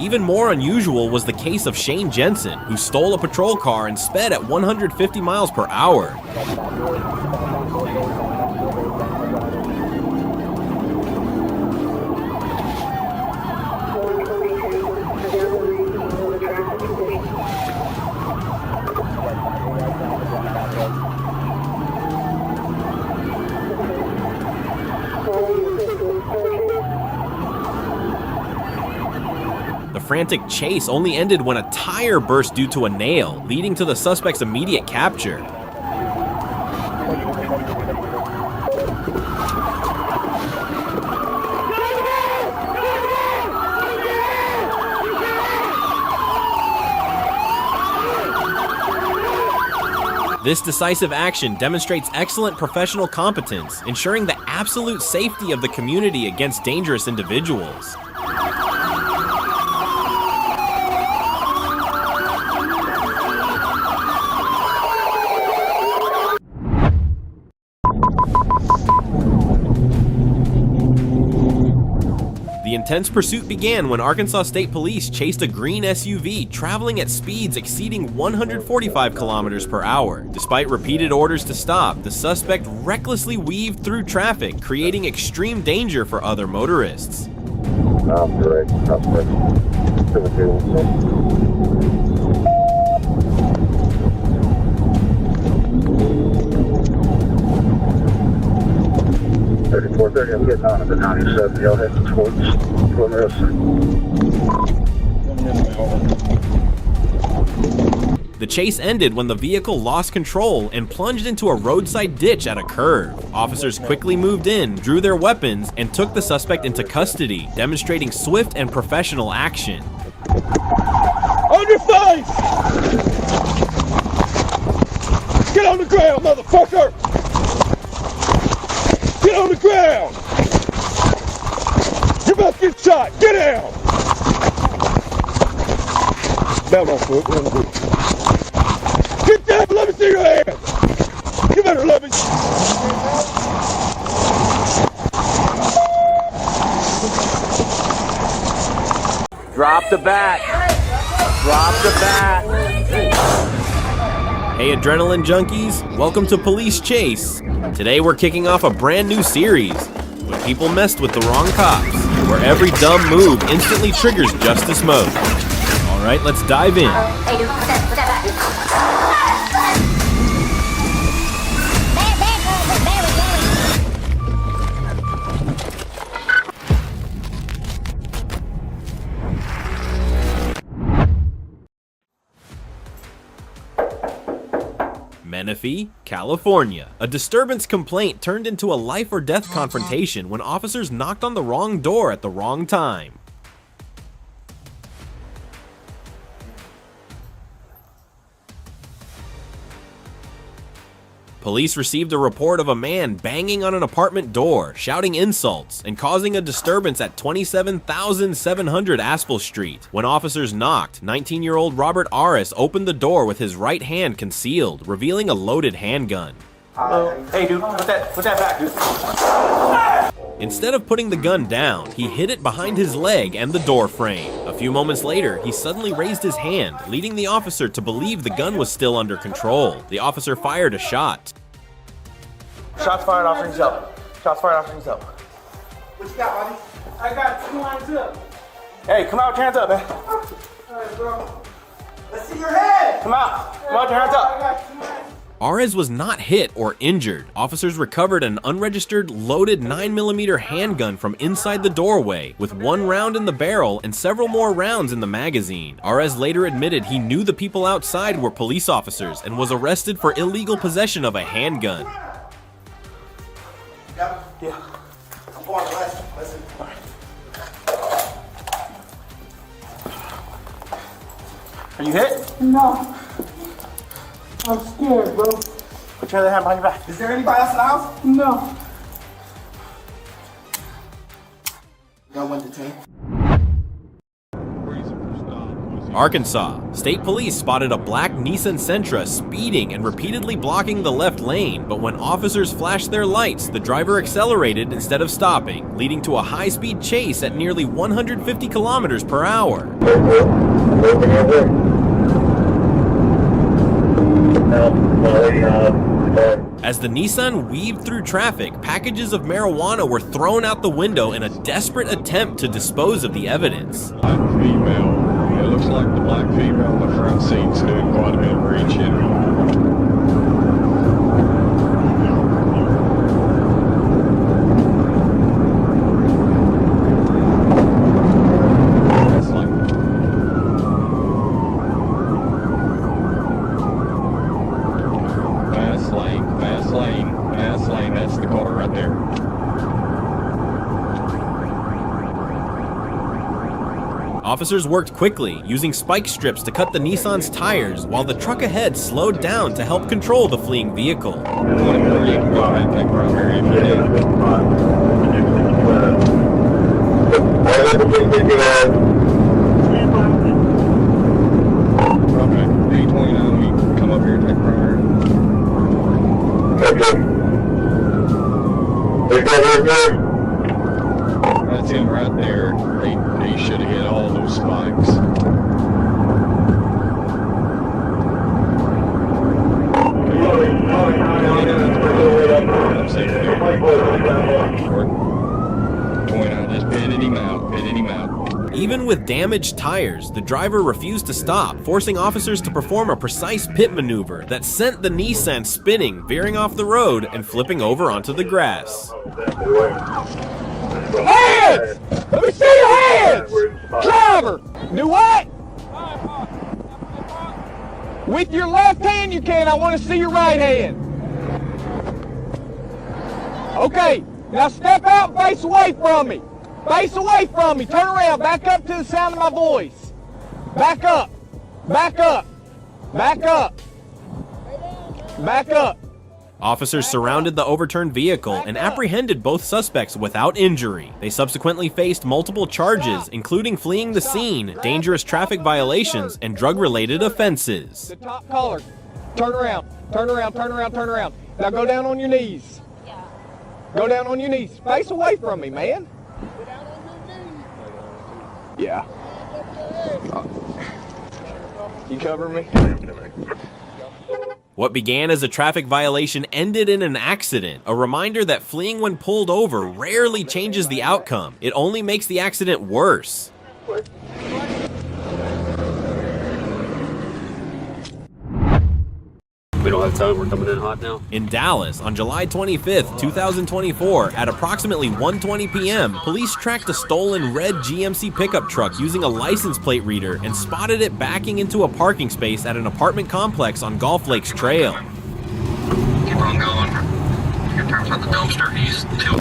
Even more unusual was the case of Shane Jensen, who stole a patrol car and sped at 150 miles per hour. The frantic chase only ended when a tire burst due to a nail, leading to the suspect's immediate capture. This decisive action demonstrates excellent professional competence, ensuring the absolute safety of the community against dangerous individuals. The intense pursuit began when Arkansas State Police chased a green SUV traveling at speeds exceeding 145 kilometers per hour. Despite repeated orders to stop, the suspect recklessly weaved through traffic, creating extreme danger for other motorists. Direct, suspect. 3430, I'm getting on at the 97. Y'all heading towards us. The chase ended when the vehicle lost control and plunged into a roadside ditch at a curve. Officers quickly moved in, drew their weapons, and took the suspect into custody, demonstrating swift and professional action. On your face! Get on the ground, motherfucker! Get on the ground! You're about to get shot! Get down! Down on foot, down on foot. Get down! Let me see your hands! You better let me... Drop the bat. Drop the bat. Hey adrenaline junkies, welcome to Police Chase. Today we're kicking off a brand new series, when people messed with the wrong cops, where every dumb move instantly triggers justice mode. Alright, let's dive in. Menifee, California. A disturbance complaint turned into a life or death confrontation when officers knocked on the wrong door at the wrong time. Police received a report of a man banging on an apartment door, shouting insults, and causing a disturbance at 27,700 Aspel Street. When officers knocked, 19-year-old Robert Aris opened the door with his right hand concealed, revealing a loaded handgun. Hey, dude, put that back, dude. Instead of putting the gun down, he hid it behind his leg and the door frame. A few moments later, he suddenly raised his hand, leading the officer to believe the gun was still under control. The officer fired a shot. Shots fired off himself. Shots fired off himself. What you got, buddy? I got 2 lines up. Hey, come out with your hands up, man. Alright, bro. Let's see your head! Come out. Come out with your hands I up. got 2 lines. Ares was not hit or injured. Officers recovered an unregistered loaded 9mm handgun from inside the doorway, with 1 round in the barrel and several more rounds in the magazine. Ares later admitted he knew the people outside were police officers and was arrested for illegal possession of a handgun. Yeah. I'm going left. Listen. Are you hit? No. I'm scared, bro. Put your other hand behind your back. Is there anybody else in the house? No. Got 1 detained. Arkansas. State police spotted a black Nissan Sentra speeding and repeatedly blocking the left lane, but when officers flashed their lights, the driver accelerated instead of stopping, leading to a high-speed chase at nearly 150 kilometers per hour. As the Nissan weaved through traffic, packages of marijuana were thrown out the window in a desperate attempt to dispose of the evidence. Black female. It looks like the black female in the front seat's doing quite a bit of reaching. Fast lane, that's the car right there. Officers worked quickly, using spike strips to cut the Nissan's tires, while the truck ahead slowed down to help control the fleeing vehicle. Okay, 829, we come up here and take priority. That's him right there. those spikes. Just pitted him out. Even with damaged tires, the driver refused to stop, forcing officers to perform a precise pit maneuver that sent the Nissan spinning, veering off the road, and flipping over onto the grass. Hands! Let me see your hands! Driver! Do what? With your left hand you can. I want to see your right hand. Okay, now step out and face away from me. Face away from me. Turn around. Back up to the sound of my voice. Back up. Back up. Back up. Back up. Officers surrounded the overturned vehicle and apprehended both suspects without injury. They subsequently faced multiple charges, including fleeing the scene, dangerous traffic violations, and drug-related offenses. The top collar. Turn around. Turn around. Turn around. Turn around. Now go down on your knees. Go down on your knees. Face away from me, man. Yeah. You cover me? What began as a traffic violation ended in an accident, a reminder that fleeing when pulled over rarely changes the outcome. It only makes the accident worse. We don't have time, we're coming in hot now. In Dallas, on July 25th, 2024, at approximately 1:20 p.m., police tracked a stolen red GMC pickup truck using a license plate reader and spotted it backing into a parking space at an apartment complex on Gulf Lakes Trail. Keep on going. In terms of the dumpster, he's till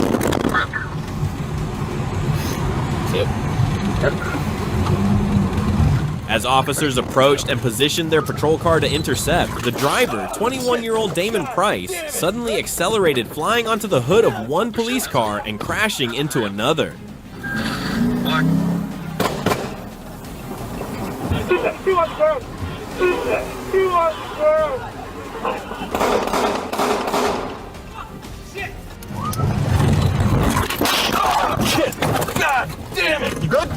Raptor. Yep. As officers approached and positioned their patrol car to intercept, the driver, 21-year-old Damon Price, suddenly accelerated, flying onto the hood of one police car and crashing into another. Shit! God damn it! You good?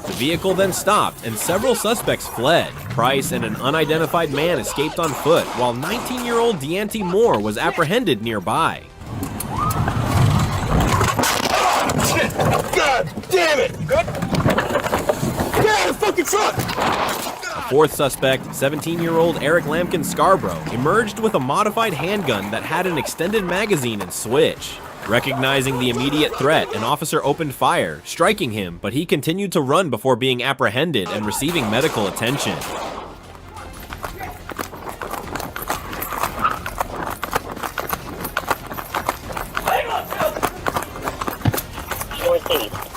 The vehicle then stopped, and several suspects fled. Price and an unidentified man escaped on foot, while 19-year-old Deante Moore was apprehended nearby. God damn it! You good? Get out of the fucking truck! A fourth suspect, 17-year-old Eric Lampkin Scarborough, emerged with a modified handgun that had an extended magazine and switch. Recognizing the immediate threat, an officer opened fire, striking him, but he continued to run before being apprehended and receiving medical attention.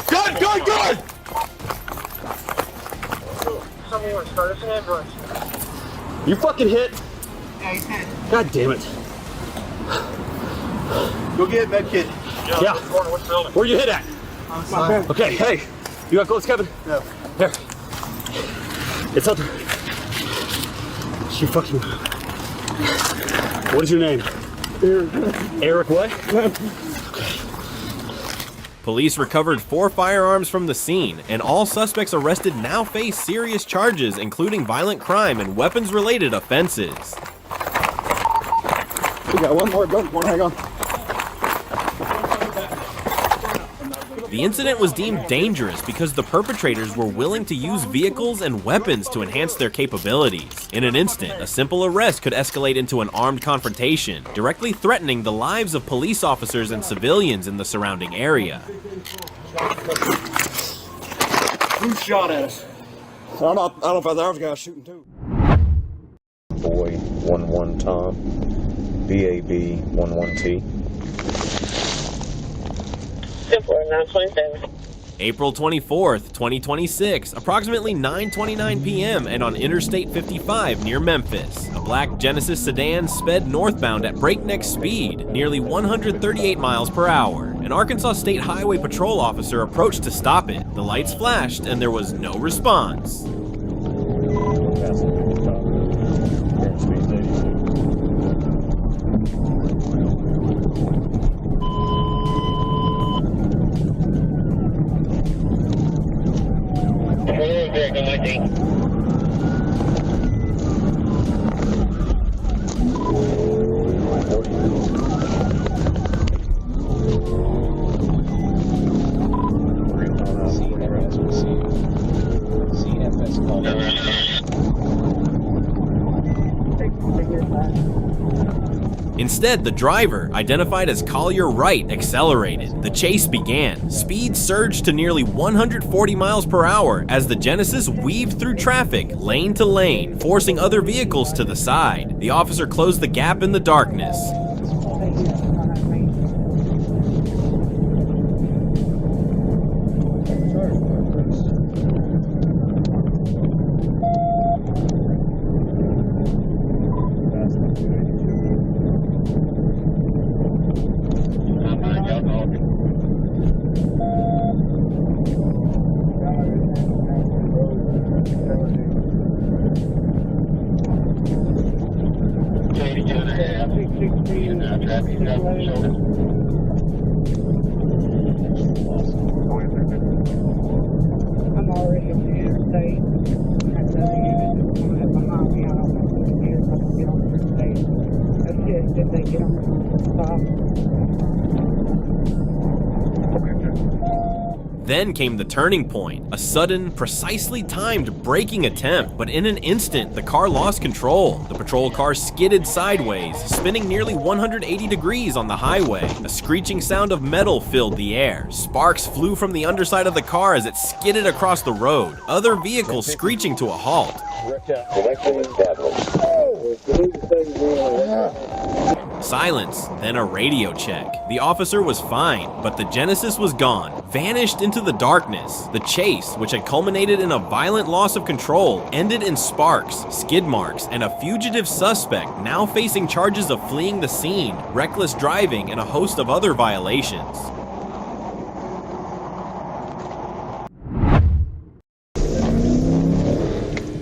Good, good, good! Somebody want to start us an ambulance. You fucking hit. Yeah, he's hit. God damn it. Go get med kit. Yeah. Which building? Where you hit at? Okay, hey. You got clothes, Kevin? No. Here. It's out there. You fucking... What is your name? Eric. Eric what? Police recovered 4 firearms from the scene, and all suspects arrested now face serious charges, including violent crime and weapons-related offenses. We got one more, hang on. The incident was deemed dangerous because the perpetrators were willing to use vehicles and weapons to enhance their capabilities. In an instant, a simple arrest could escalate into an armed confrontation, directly threatening the lives of police officers and civilians in the surrounding area. Who shot at us? I don't know if there was a guy shooting too. Boy 11 Tom, BAB 11T. April 24th, 2026, approximately 9:29 p.m. and on Interstate 55 near Memphis. A black Genesis sedan sped northbound at breakneck speed, nearly 138 miles per hour. An Arkansas State Highway Patrol officer approached to stop it. The lights flashed and there was no response. Instead, the driver, identified as Collier Wright, accelerated. The chase began. Speed surged to nearly 140 miles per hour as the Genesis weaved through traffic, lane to lane, forcing other vehicles to the side. The officer closed the gap in the darkness. I'm already on the interstate. That's the other unit that's going to behind me. I don't know what it is. I can get on the interstate. That's it. If they get on the stop. Then came the turning point, a sudden, precisely timed braking attempt, but in an instant, the car lost control. The patrol car skidded sideways, spinning nearly 180 degrees on the highway. A screeching sound of metal filled the air. Sparks flew from the underside of the car as it skidded across the road, other vehicles screeching to a halt. Silence, then a radio check. The officer was fine, but the Genesis was gone, vanished into the darkness. The chase, which had culminated in a violent loss of control, ended in sparks, skid marks, and a fugitive suspect now facing charges of fleeing the scene, reckless driving, and a host of other violations.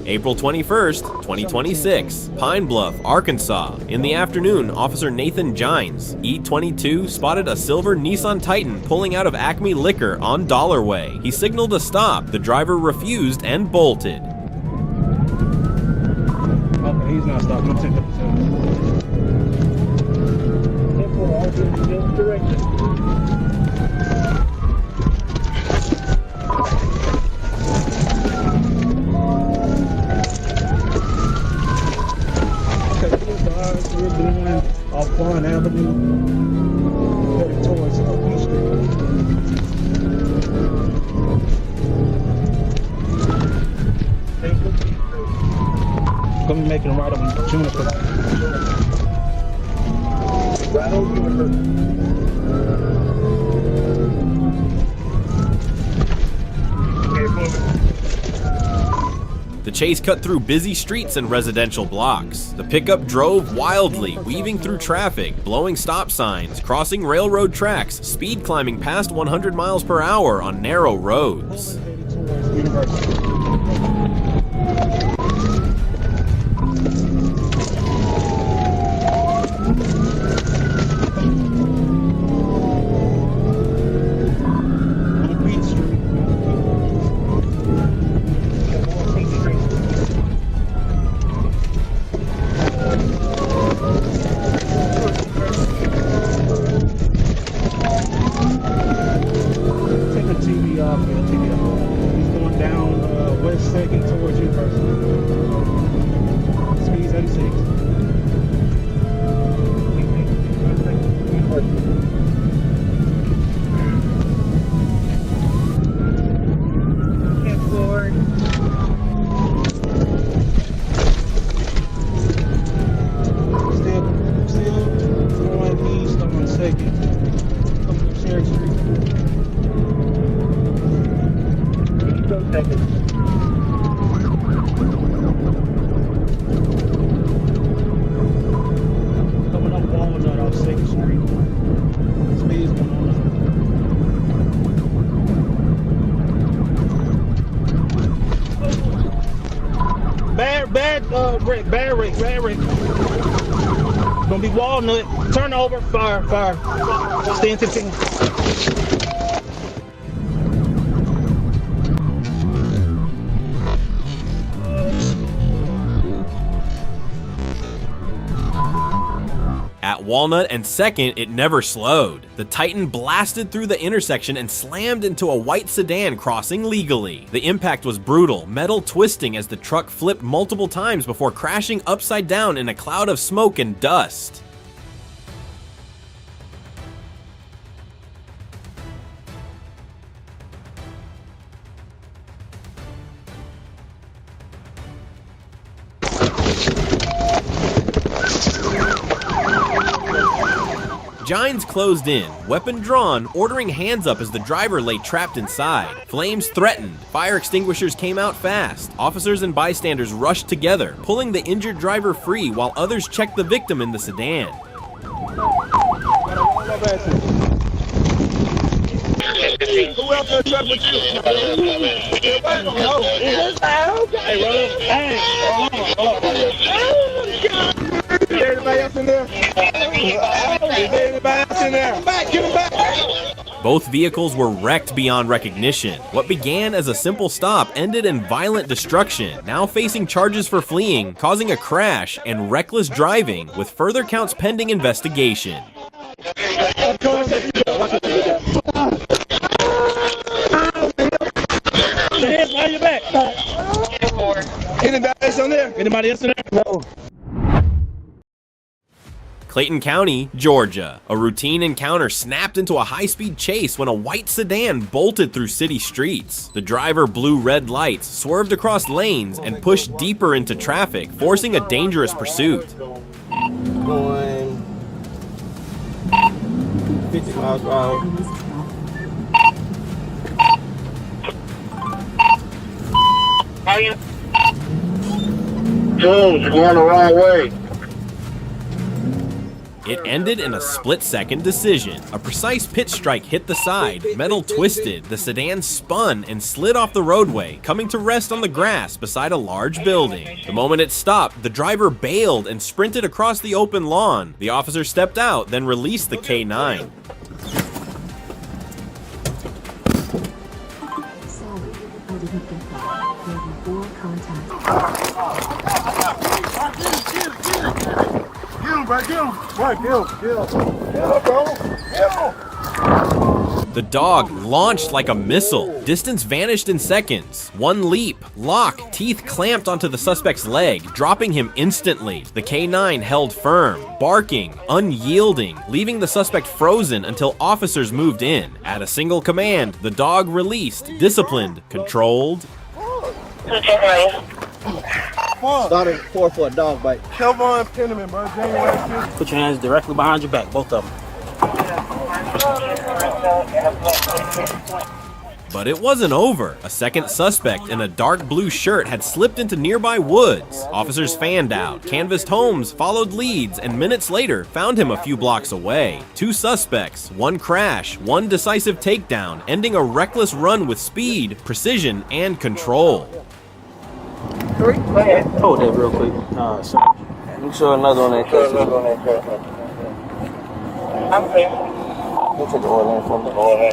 April 21st, 2026, Pine Bluff, Arkansas. In the afternoon, Officer Nathan Gines, E22, spotted a silver Nissan Titan pulling out of Acme Liquor on Dollarway. He signaled a stop. The driver refused and bolted. Okay, he's not stopping. I'm taking the direction. We're going off Pine Avenue, headed towards East Street. Gonna be making a right on Juniper. Right on Juniper. The chase cut through busy streets and residential blocks. The pickup drove wildly, weaving through traffic, blowing stop signs, crossing railroad tracks, speed climbing past 100 miles per hour on narrow roads. Bad Rick. Gonna be Walnut. Turn over. Fire. Stay in 15. Walnut, and second, it never slowed. The Titan blasted through the intersection and slammed into a white sedan crossing legally. The impact was brutal, metal twisting as the truck flipped multiple times before crashing upside down in a cloud of smoke and dust. Gines closed in, weapon drawn, ordering hands up as the driver lay trapped inside. Flames threatened. Fire extinguishers came out fast. Officers and bystanders rushed together, pulling the injured driver free while others checked the victim in the sedan. Who else in the truck with you? Everybody else in there? Everybody else in there? Get him back! Both vehicles were wrecked beyond recognition. What began as a simple stop ended in violent destruction, now facing charges for fleeing, causing a crash, and reckless driving, with further counts pending investigation. Anybody else in there? Anybody else in there? No. Clayton County, Georgia. A routine encounter snapped into a high-speed chase when a white sedan bolted through city streets. The driver blew red lights, swerved across lanes, and pushed deeper into traffic, forcing a dangerous pursuit. Going 50 miles per hour. Jones, you're going the wrong way. It ended in a split-second decision. A precise pitch strike hit the side, metal twisted, the sedan spun and slid off the roadway, coming to rest on the grass beside a large building. The moment it stopped, the driver bailed and sprinted across the open lawn. The officer stepped out, then released the K9. The dog launched like a missile. Distance vanished in seconds. One leap, lock, teeth clamped onto the suspect's leg, dropping him instantly. The K9 held firm, barking, unyielding, leaving the suspect frozen until officers moved in. At a single command, the dog released, disciplined, controlled. Started 4-4 dog bite. Kelvin Penniman, bro. January 6th. Put your hands directly behind your back, both of them. But it wasn't over. A second suspect in a dark blue shirt had slipped into nearby woods. Officers fanned out, canvassed homes, followed leads, and minutes later found him a few blocks away. Two suspects, one crash, one decisive takedown, ending a reckless run with speed, precision, and control. Hold that real quick. I'm sure another one that cuts. I'm safe. We'll take the oil in from the oil.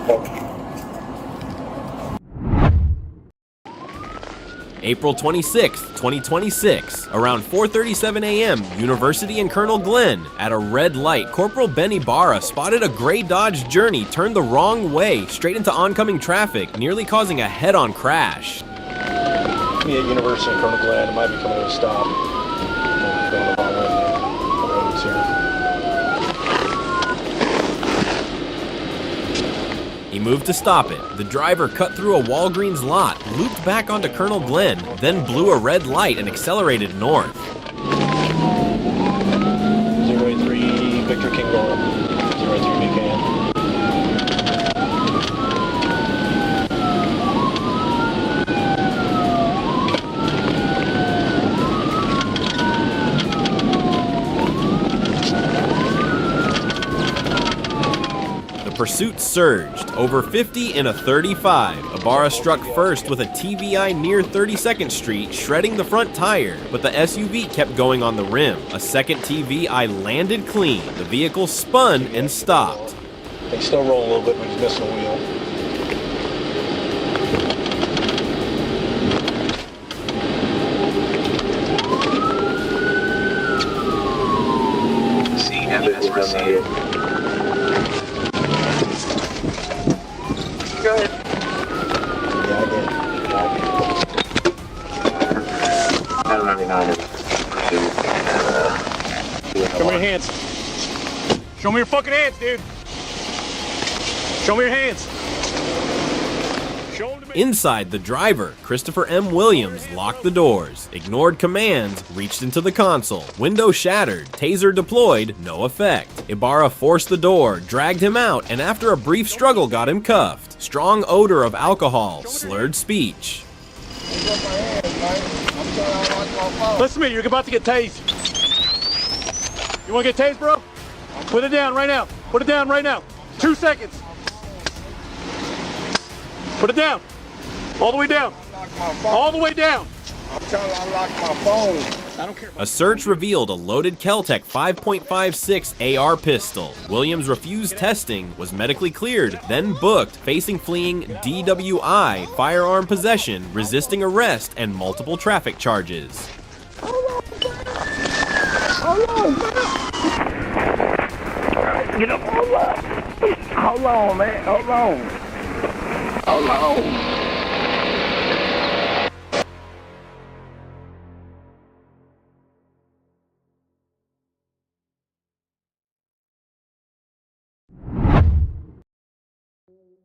April 26, 2026, around 4:37 a.m., University and Colonel Glenn. At a red light, Corporal Benny Barra spotted a gray Dodge Journey turn the wrong way straight into oncoming traffic, nearly causing a head-on crash. Me at University and Colonel Glenn, it might be coming to a stop. Going the wrong way on the roads here. He moved to stop it. The driver cut through a Walgreens lot, looped back onto Colonel Glenn, then blew a red light and accelerated north. 083 Victor King Goal. 083 BKM. Pursuit surged, over 50 in a 35. Ibarra struck first with a TVI near 32nd Street, shredding the front tire, but the SUV kept going on the rim. A second TVI landed clean. The vehicle spun and stopped. They still roll a little bit when he's missing a wheel. CMS 199 in pursuit. Show me your hands. Show me your fucking hands, dude. Show me your hands. Show them to me. Inside, the driver, Christopher M. Williams, locked the doors, ignored commands, reached into the console. Window shattered, taser deployed, no effect. Ibarra forced the door, dragged him out, and after a brief struggle got him cuffed. Strong odor of alcohol, slurred speech. Listen to me, you're about to get tased. You want to get tased, bro? Put it down right now. Put it down right now. 2 seconds. Put it down. All the way down. All the way down. I'm trying to unlock my phone. I don't care. A search revealed a loaded Kel-Tec 5.56 AR pistol. Williams refused testing, was medically cleared, then booked, facing fleeing DWI, firearm possession, resisting arrest, and multiple traffic charges. Hold on, man. Get up, hold on. Hold on, man. Hold on. Hold on.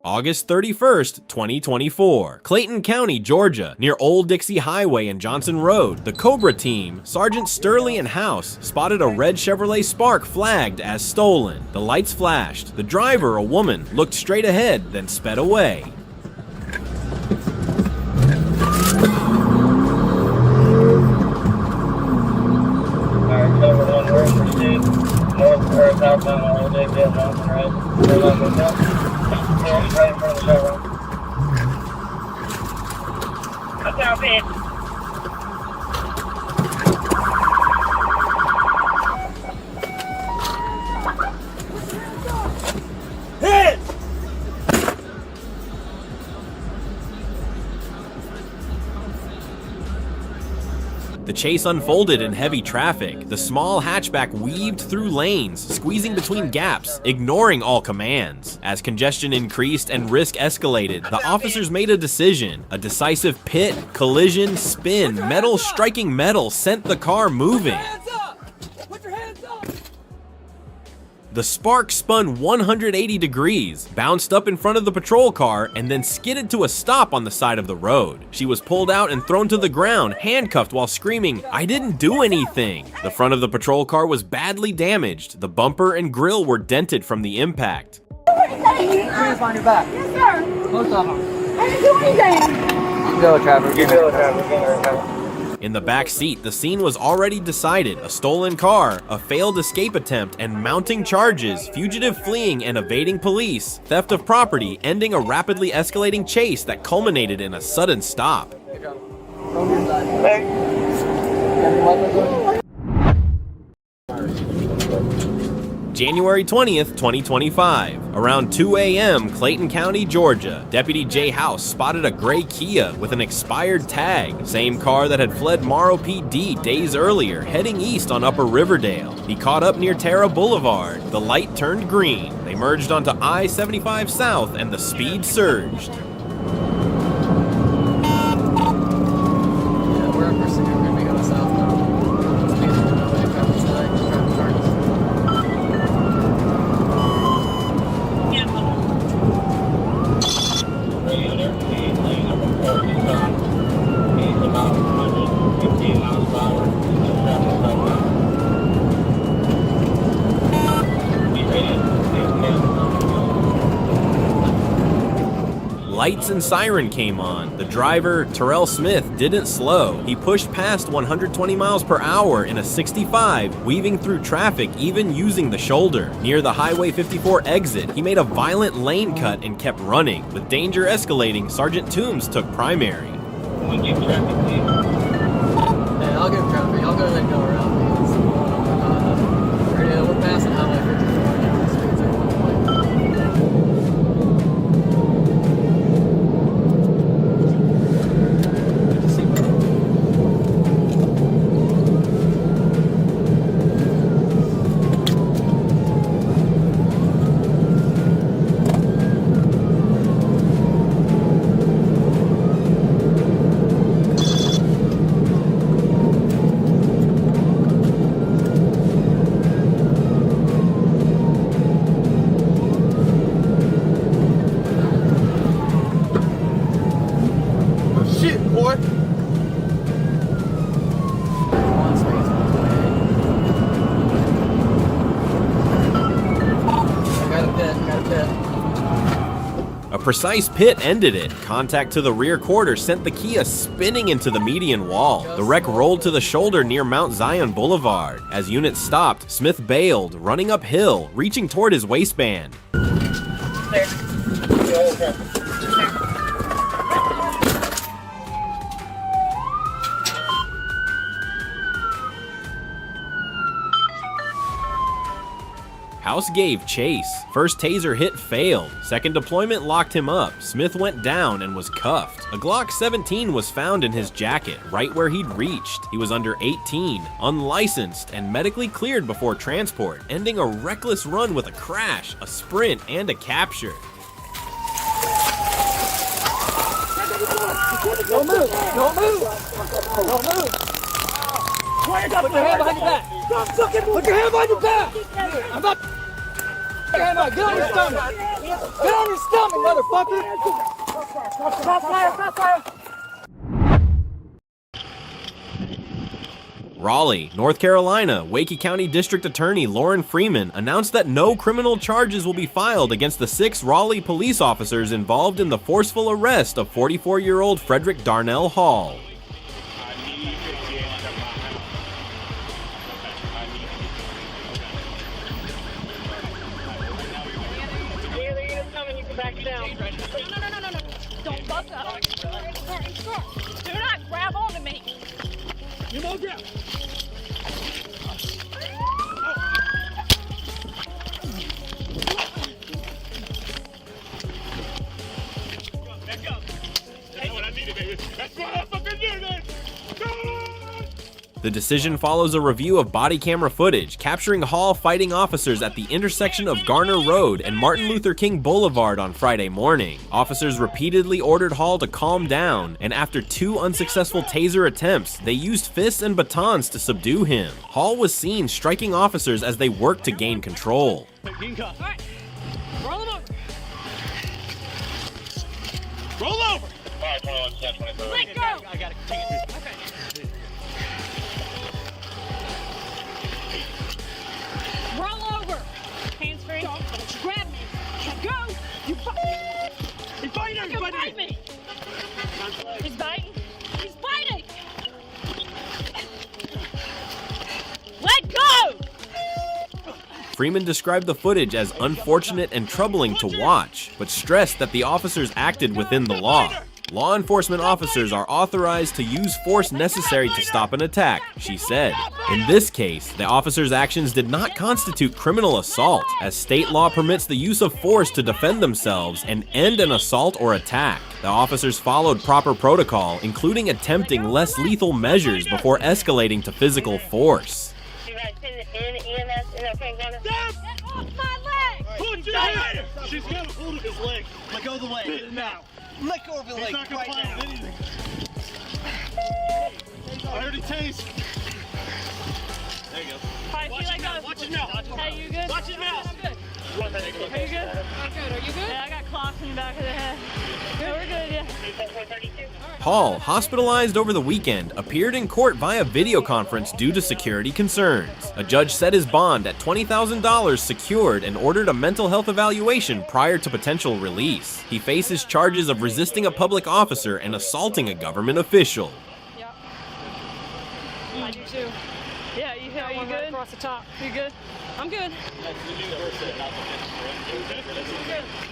August 31st, 2024. Clayton County, Georgia, near Old Dixie Highway and Johnson Road. The Cobra team, Sergeant Sturley and House, spotted a red Chevrolet Spark flagged as stolen. The lights flashed. The driver, a woman, looked straight ahead, then sped away. Alright, cover one, we're in pursuit. North or southbound on Old Dixie at Johnson Road. We're not going down. Yeah, right in front of the showroom. That's our bid. Hit! The chase unfolded in heavy traffic. The small hatchback weaved through lanes, squeezing between gaps, ignoring all commands. As congestion increased and risk escalated, the officers made a decision. A decisive pit, collision, spin, metal striking metal sent the car moving. The Spark spun 180 degrees, bounced up in front of the patrol car, and then skidded to a stop on the side of the road. She was pulled out and thrown to the ground, handcuffed while screaming, "I didn't do anything." The front of the patrol car was badly damaged. The bumper and grille were dented from the impact. Hands on your back. Yes, sir. Both of them. I didn't do anything. Go, Trevor. In the back seat, the scene was already decided. A stolen car, a failed escape attempt, and mounting charges, fugitive fleeing and evading police, theft of property, ending a rapidly escalating chase that culminated in a sudden stop. January 20th, 2025. Around 2 a.m., Clayton County, Georgia, Deputy Jay House spotted a gray Kia with an expired tag, same car that had fled Morrow PD days earlier, heading east on Upper Riverdale. He caught up near Terra Boulevard. The light turned green. They merged onto I-75 South and the speed surged. Lights and siren came on. The driver, Terrell Smith, didn't slow. He pushed past 120 miles per hour in a 65, weaving through traffic even using the shoulder. Near the Highway 54 exit, he made a violent lane cut and kept running. With danger escalating, Sergeant Toombs took primary. I'll give traffic. I'll go ahead and go around. We're passing Highway 54 now. The speed's at 120. A precise pit ended it. Contact to the rear quarter sent the Kia spinning into the median wall. The wreck rolled to the shoulder near Mount Zion Boulevard. As units stopped, Smith bailed, running uphill, reaching toward his waistband. House gave chase. First taser hit failed. Second deployment locked him up. Smith went down and was cuffed. A Glock 17 was found in his jacket, right where he'd reached. He was under 18, unlicensed, and medically cleared before transport, ending a reckless run with a crash, a sprint, and a capture. Don't move! Don't move! Don't move! Put your hand behind your back! Put your hand behind your back! I'm not... Get on your stomach! Get on your stomach, motherfucker! Stop fire! Stop fire! Raleigh, North Carolina, Wake County District Attorney Lauren Freeman announced that no criminal charges will be filed against the 6 Raleigh police officers involved in the forceful arrest of 44-year-old Frederick Darnell Hall. No. Don't buck up. Do not grab onto me. You won't grab. Back up. That's what I needed, baby. That's what I fucking needed. The decision follows a review of body camera footage capturing Hall fighting officers at the intersection of Garner Road and Martin Luther King Boulevard on Friday morning. Officers repeatedly ordered Hall to calm down, and after 2 unsuccessful taser attempts, they used fists and batons to subdue him. Hall was seen striking officers as they worked to gain control. Alright. Roll him over. Roll over. Let go. I got it. Take it. Okay. Roll over. Hands free. Don't grab me. Go. You bite. He's biting her. You bite me. He's biting. He's biting. Let go. Freeman described the footage as unfortunate and troubling to watch, but stressed that the officers acted within the law. Law enforcement officers are authorized to use force necessary to stop an attack, she said. In this case, the officers' actions did not constitute criminal assault, as state law permits the use of force to defend themselves and end an assault or attack. The officers followed proper protocol, including attempting less lethal measures before escalating to physical force. Off my leg. Put your hand. She's got a hold of his leg. Let go of the leg. Now. Let go of your leg He's not right complying now. with anything. I already tased. There you go. Hi, Watch his mouth. Watch his mouth. Hey, you good? Watch his mouth. I'm good. Are you good? I'm good. Are you good? Yeah, I got clocks in the back of the head. Good, we're good, yeah. Hall, hospitalized over the weekend, appeared in court via video conference due to security concerns. A judge set his bond at $20,000 secured and ordered a mental health evaluation prior to potential release. He faces charges of resisting a public officer and assaulting a government official. Yeah. I do too. Yeah, you hit one right across the top. You good? I'm good.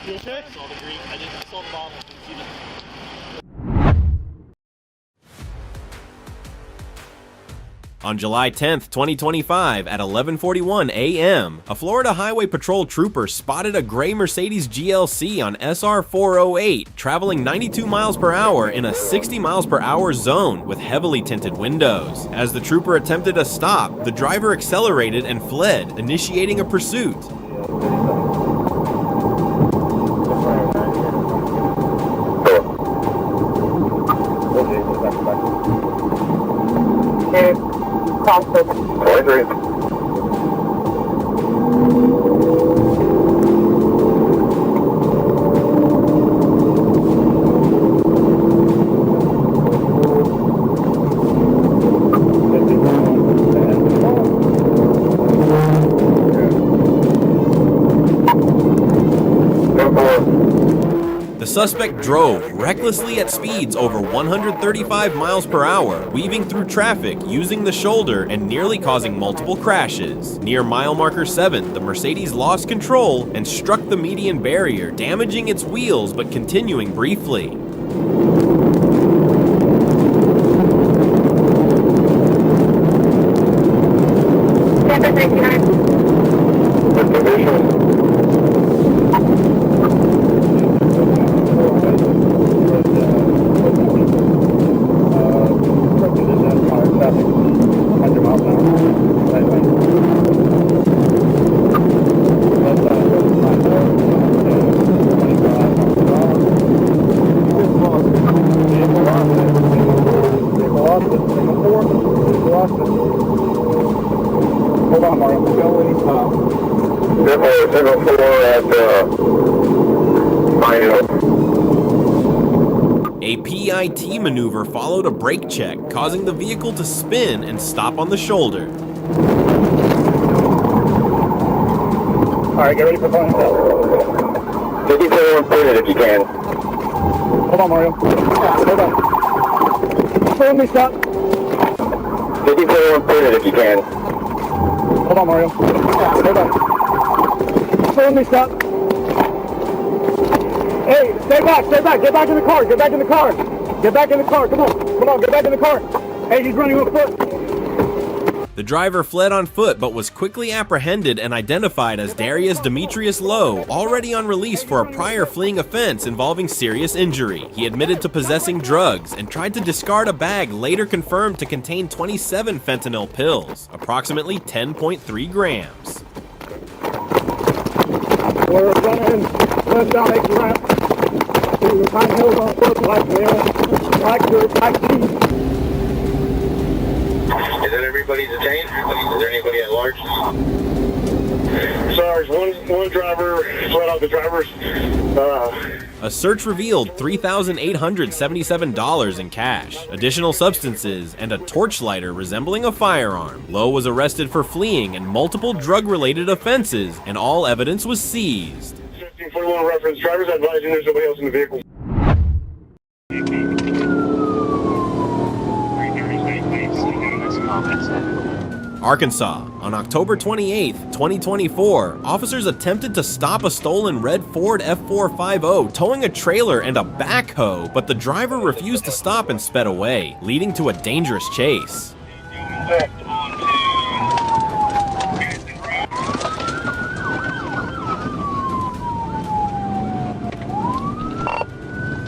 You okay? I saw the bottle. On July 10th, 2025, at 11:41 a.m., a Florida Highway Patrol trooper spotted a gray Mercedes GLC on SR 408 traveling 92 miles per hour in a 60 miles per hour zone with heavily tinted windows. As the trooper attempted a stop, the driver accelerated and fled, initiating a pursuit. suspect drove recklessly at speeds over 135 miles per hour, weaving through traffic, using the shoulder, and nearly causing multiple crashes. Near mile marker 7, the Mercedes lost control and struck the median barrier, damaging its wheels but continuing briefly. Hold on, Mario. Go when you stop. Depot 704 at A PIT maneuver followed a brake check, causing the vehicle to spin and stop on the shoulder. Alright, get ready for flying. 54 pointed if you can. Hold on, Mario. Hold on. Hold me, stop. 54 pointed if you can. Hold on, Mario. Hold on. Hold me, stop. Hey, stay back, stay back. Get back in the car, get back in the car. Get back in the car, come on. Come on, get back in the car. Hey, he's running on foot. The driver fled on foot but was quickly apprehended and identified as Darius Demetrius Lowe, already on release for a prior fleeing offense involving serious injury. He admitted to possessing drugs and tried to discard a bag later confirmed to contain 27 fentanyl pills, approximately 10.3 grams. We're running westbound exit ramp to Pine Hills on foot, black male, black shirt, black jeans. Is that everybody detained? Is there anybody at large? Sarge, one driver fled off the driver's. A search revealed $3,877 in cash, additional substances, and a torch lighter resembling a firearm. Lowe was arrested for fleeing and multiple drug-related offenses, and all evidence was seized. 1541 reference drivers advising there's nobody else in the vehicle. Arkansas. On October 28, 2024, officers attempted to stop a stolen red Ford F450 towing a trailer and a backhoe, but the driver refused to stop and sped away, leading to a dangerous chase.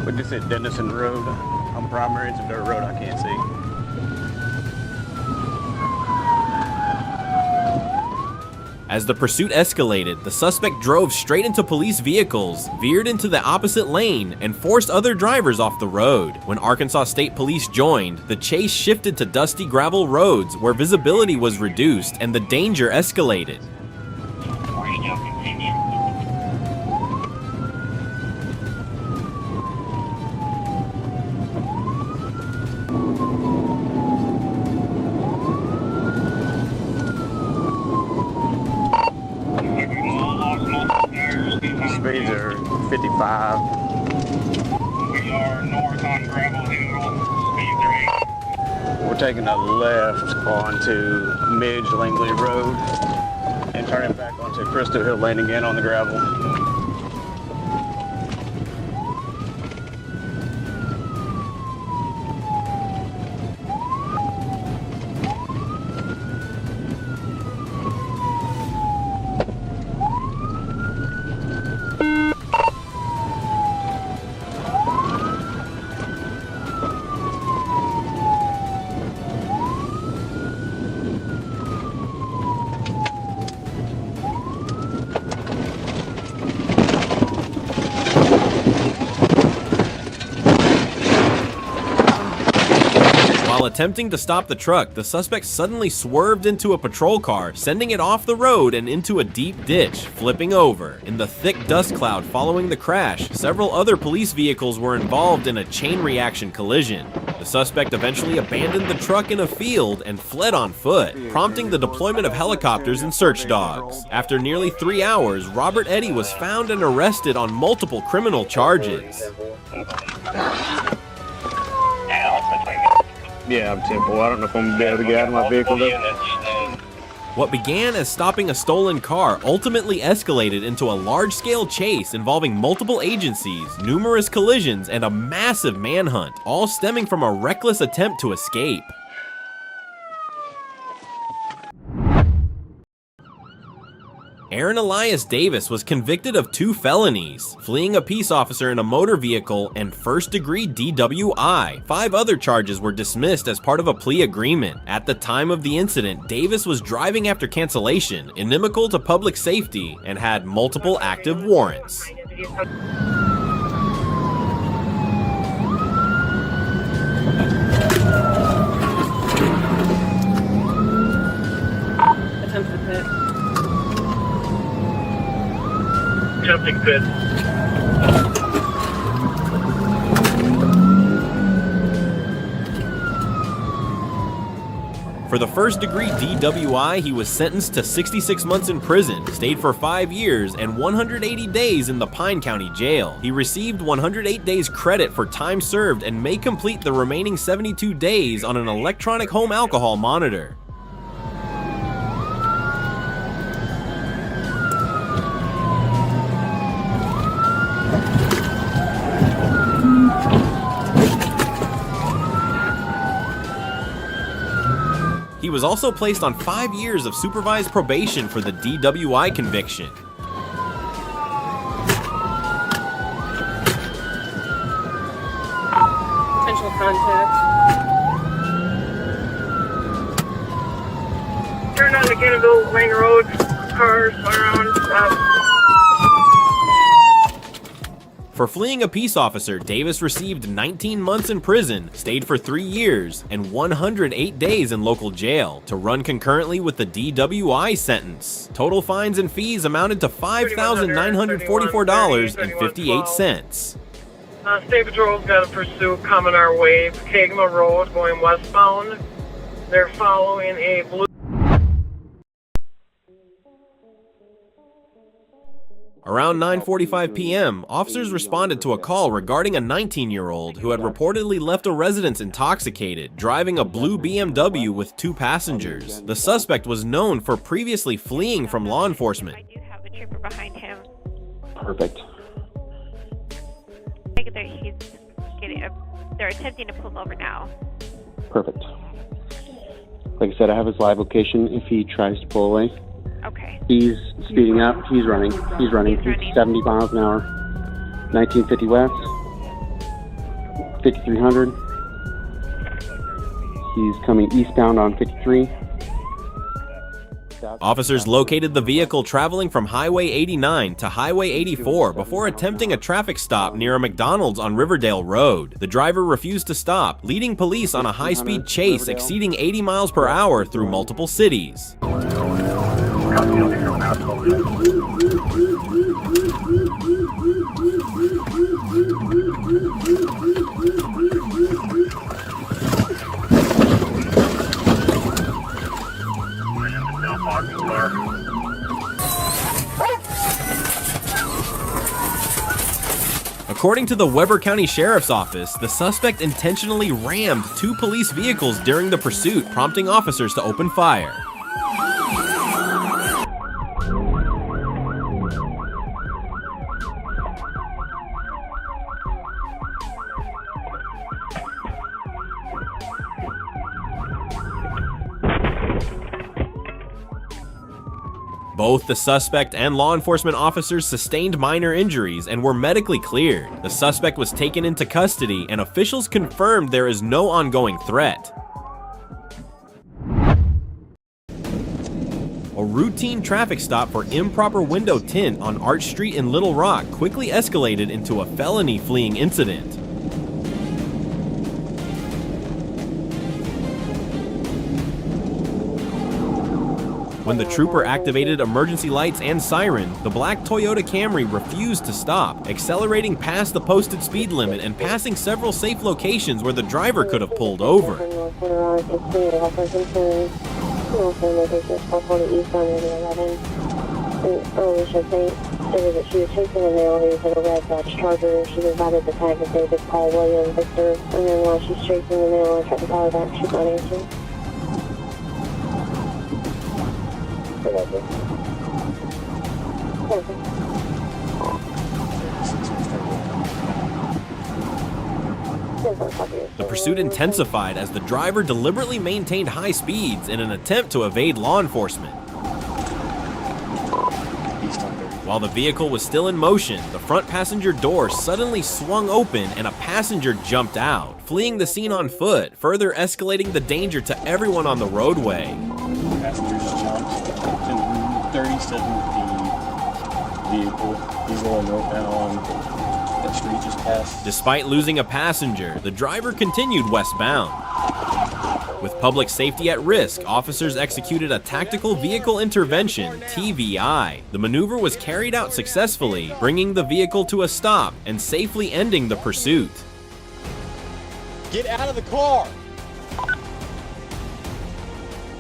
We just hit Dennison Road on Primary. It's a dirt road I can't see. As the pursuit escalated, the suspect drove straight into police vehicles, veered into the opposite lane, and forced other drivers off the road. When Arkansas State Police joined, the chase shifted to dusty gravel roads where visibility was reduced and the danger escalated. Speeds are 55. We are north on Gravel Hill, speed 3. We're taking a left onto Midge Langley Road and turning back onto Crystal Hill Landing in on the gravel. While attempting to stop the truck, the suspect suddenly swerved into a patrol car, sending it off the road and into a deep ditch, flipping over. In the thick dust cloud following the crash, several other police vehicles were involved in a chain reaction collision. The suspect eventually abandoned the truck in a field and fled on foot, prompting the deployment of helicopters and search dogs. After nearly 3 hours, Robert Eddy was found and arrested on multiple criminal charges. Yeah, I'm 10-4. I don't know if I'm going to be able to get out of my vehicle though. What began as stopping a stolen car ultimately escalated into a large-scale chase involving multiple agencies, numerous collisions, and a massive manhunt, all stemming from a reckless attempt to escape. Aaron Elias Davis was convicted of 2 felonies, fleeing a peace officer in a motor vehicle and first-degree DWI. 5 other charges were dismissed as part of a plea agreement. At the time of the incident, Davis was driving after cancellation, inimical to public safety, and had multiple active warrants. Attempted pit. Jumping pit. For the first-degree DWI, he was sentenced to 66 months in prison, stayed for 5 years, and 180 days in the Pine County Jail. He received 108 days credit for time served and may complete the remaining 72 days on an electronic home alcohol monitor. He was also placed on 5 years of supervised probation for the DWI conviction. Potential contact. Turn on the Kenneville Lane Road. Cars around. For fleeing a peace officer, Davis received 19 months in prison, stayed for 3 years, and 108 days in local jail, to run concurrently with the DWI sentence. Total fines and fees amounted to $5,944.58. State Patrol's got a pursuit coming our way. Kegma Road going westbound. They're following a blue. Around 9:45 p.m., officers responded to a call regarding a 19-year-old who had reportedly left a residence intoxicated, driving a blue BMW with 2 passengers. The suspect was known for previously fleeing from law enforcement. I do have a trooper behind him. Perfect. They're attempting to pull him over now. Perfect. Like I said, I have his live location if he tries to pull away. Okay. He's speeding up. He's running. He's 70 miles an hour. 1950 west. 5300. He's coming eastbound on 53. Officers located the vehicle traveling from Highway 89 to Highway 84 before attempting a traffic stop near a McDonald's on Riverdale Road. The driver refused to stop, leading police on a high-speed chase exceeding 80 miles per hour through multiple cities. According to the Weber County Sheriff's Office, the suspect intentionally rammed 2 police vehicles during the pursuit, prompting officers to open fire. Both the suspect and law enforcement officers sustained minor injuries and were medically cleared. The suspect was taken into custody, and officials confirmed there is no ongoing threat. A routine traffic stop for improper window tint on Arch Street in Little Rock quickly escalated into a felony fleeing incident. When the trooper activated emergency lights and siren, the black Toyota Camry refused to stop, accelerating past the posted speed limit and passing several safe locations where the driver could have pulled over. That she was chasing a male who was in a red Dodge Charger. She decided to tag and say to call William Victor, and then while she's chasing the male and tried to call her back, she's not answering. The pursuit intensified as the driver deliberately maintained high speeds in an attempt to evade law enforcement. While the vehicle was still in motion, the front passenger door suddenly swung open and a passenger jumped out, fleeing the scene on foot, further escalating the danger to everyone on the roadway. Passengers jumped in 30 seconds the vehicle. He's going northbound on that street just passed. Despite losing a passenger, the driver continued westbound. With public safety at risk, officers executed a tactical vehicle intervention, TVI. The maneuver was carried out successfully, bringing the vehicle to a stop and safely ending the pursuit. Get out of the car!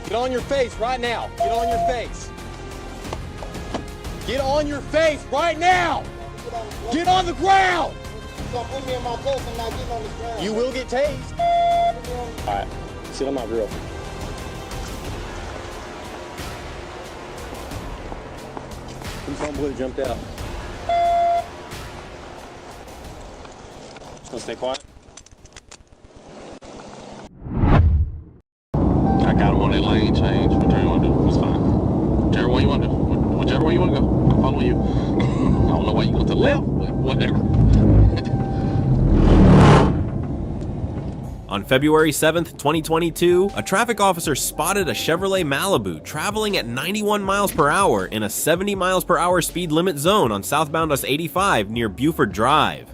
Get on your face right now! Get on your face! Get on your face right now! Get on the ground! You will get tased. Alright, sit on my grill. Who's on blue jumped out? Just gonna stay quiet. I got him on that lane change. Whatever you want to do, it's fine. Whichever way you want to do. Whichever way you want to go. I'm following you. I don't know why you go to the left, but whatever. On February 7th, 2022, a traffic officer spotted a Chevrolet Malibu traveling at 91 miles per hour in a 70 miles per hour speed limit zone on southbound US 85 near Buford Drive.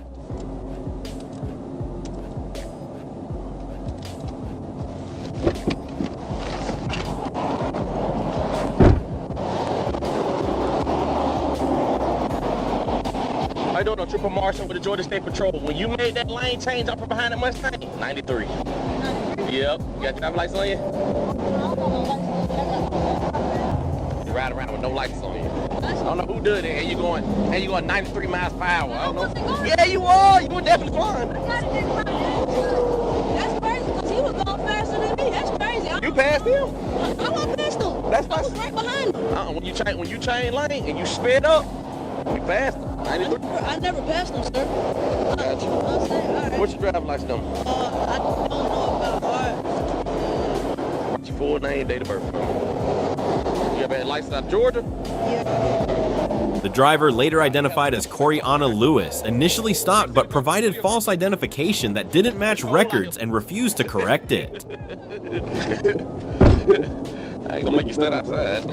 I don't know, Trooper Marshall with the Georgia State Patrol. When you made that lane change up from behind that Mustang, 93. Yep. You got driver's license on you? You ride around with no lights on you. I don't know who did it, and you going 93 miles per hour. I don't know. Yeah, you are. You were definitely flying. That's crazy, because he was going faster than me. That's crazy. You passed him. I went past him. That's I was right behind him. When you change lane and you sped up, you passed him. 93. I never passed him, sir. Gotcha. What's your driver's license number? I don't know about art. What's your full name, date of birth? You ever had a license out of Georgia? Yeah. The driver, later identified as Corianna Lewis, initially stopped but provided false identification that didn't match records and refused to correct it. I ain't gonna make you stand outside.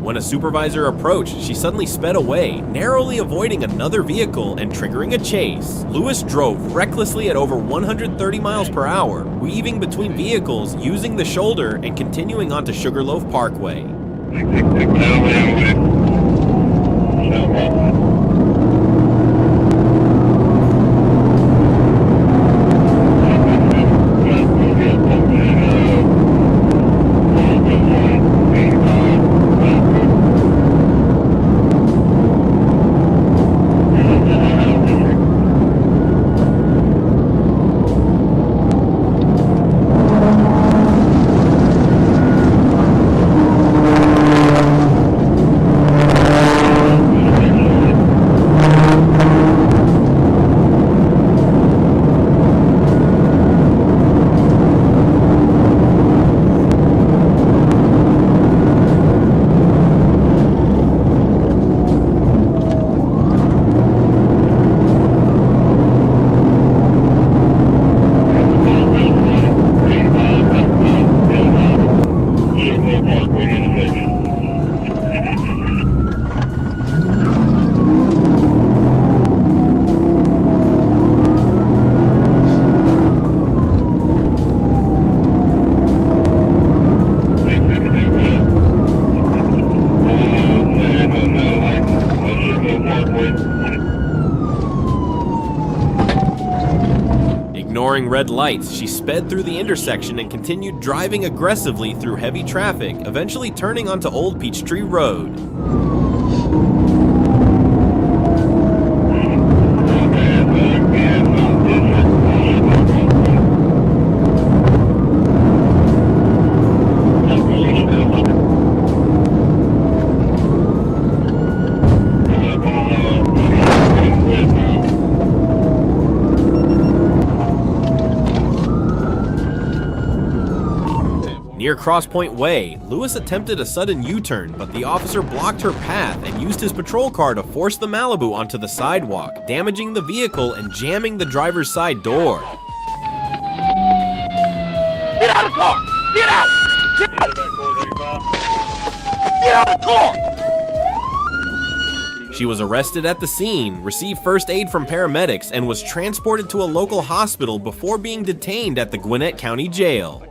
When a supervisor approached, she suddenly sped away, narrowly avoiding another vehicle and triggering a chase. Lewis drove recklessly at over 130 miles per hour, weaving between vehicles, using the shoulder, and continuing onto Sugarloaf Parkway. Ignoring red lights, she sped through the intersection and continued driving aggressively through heavy traffic, eventually turning onto Old Peachtree Road. Near Cross Point Way, Lewis attempted a sudden U-turn, but the officer blocked her path and used his patrol car to force the Malibu onto the sidewalk, damaging the vehicle and jamming the driver's side door. Get out of the car! Get out! Get out of the car! She was arrested at the scene, received first aid from paramedics, and was transported to a local hospital before being detained at the Gwinnett County Jail.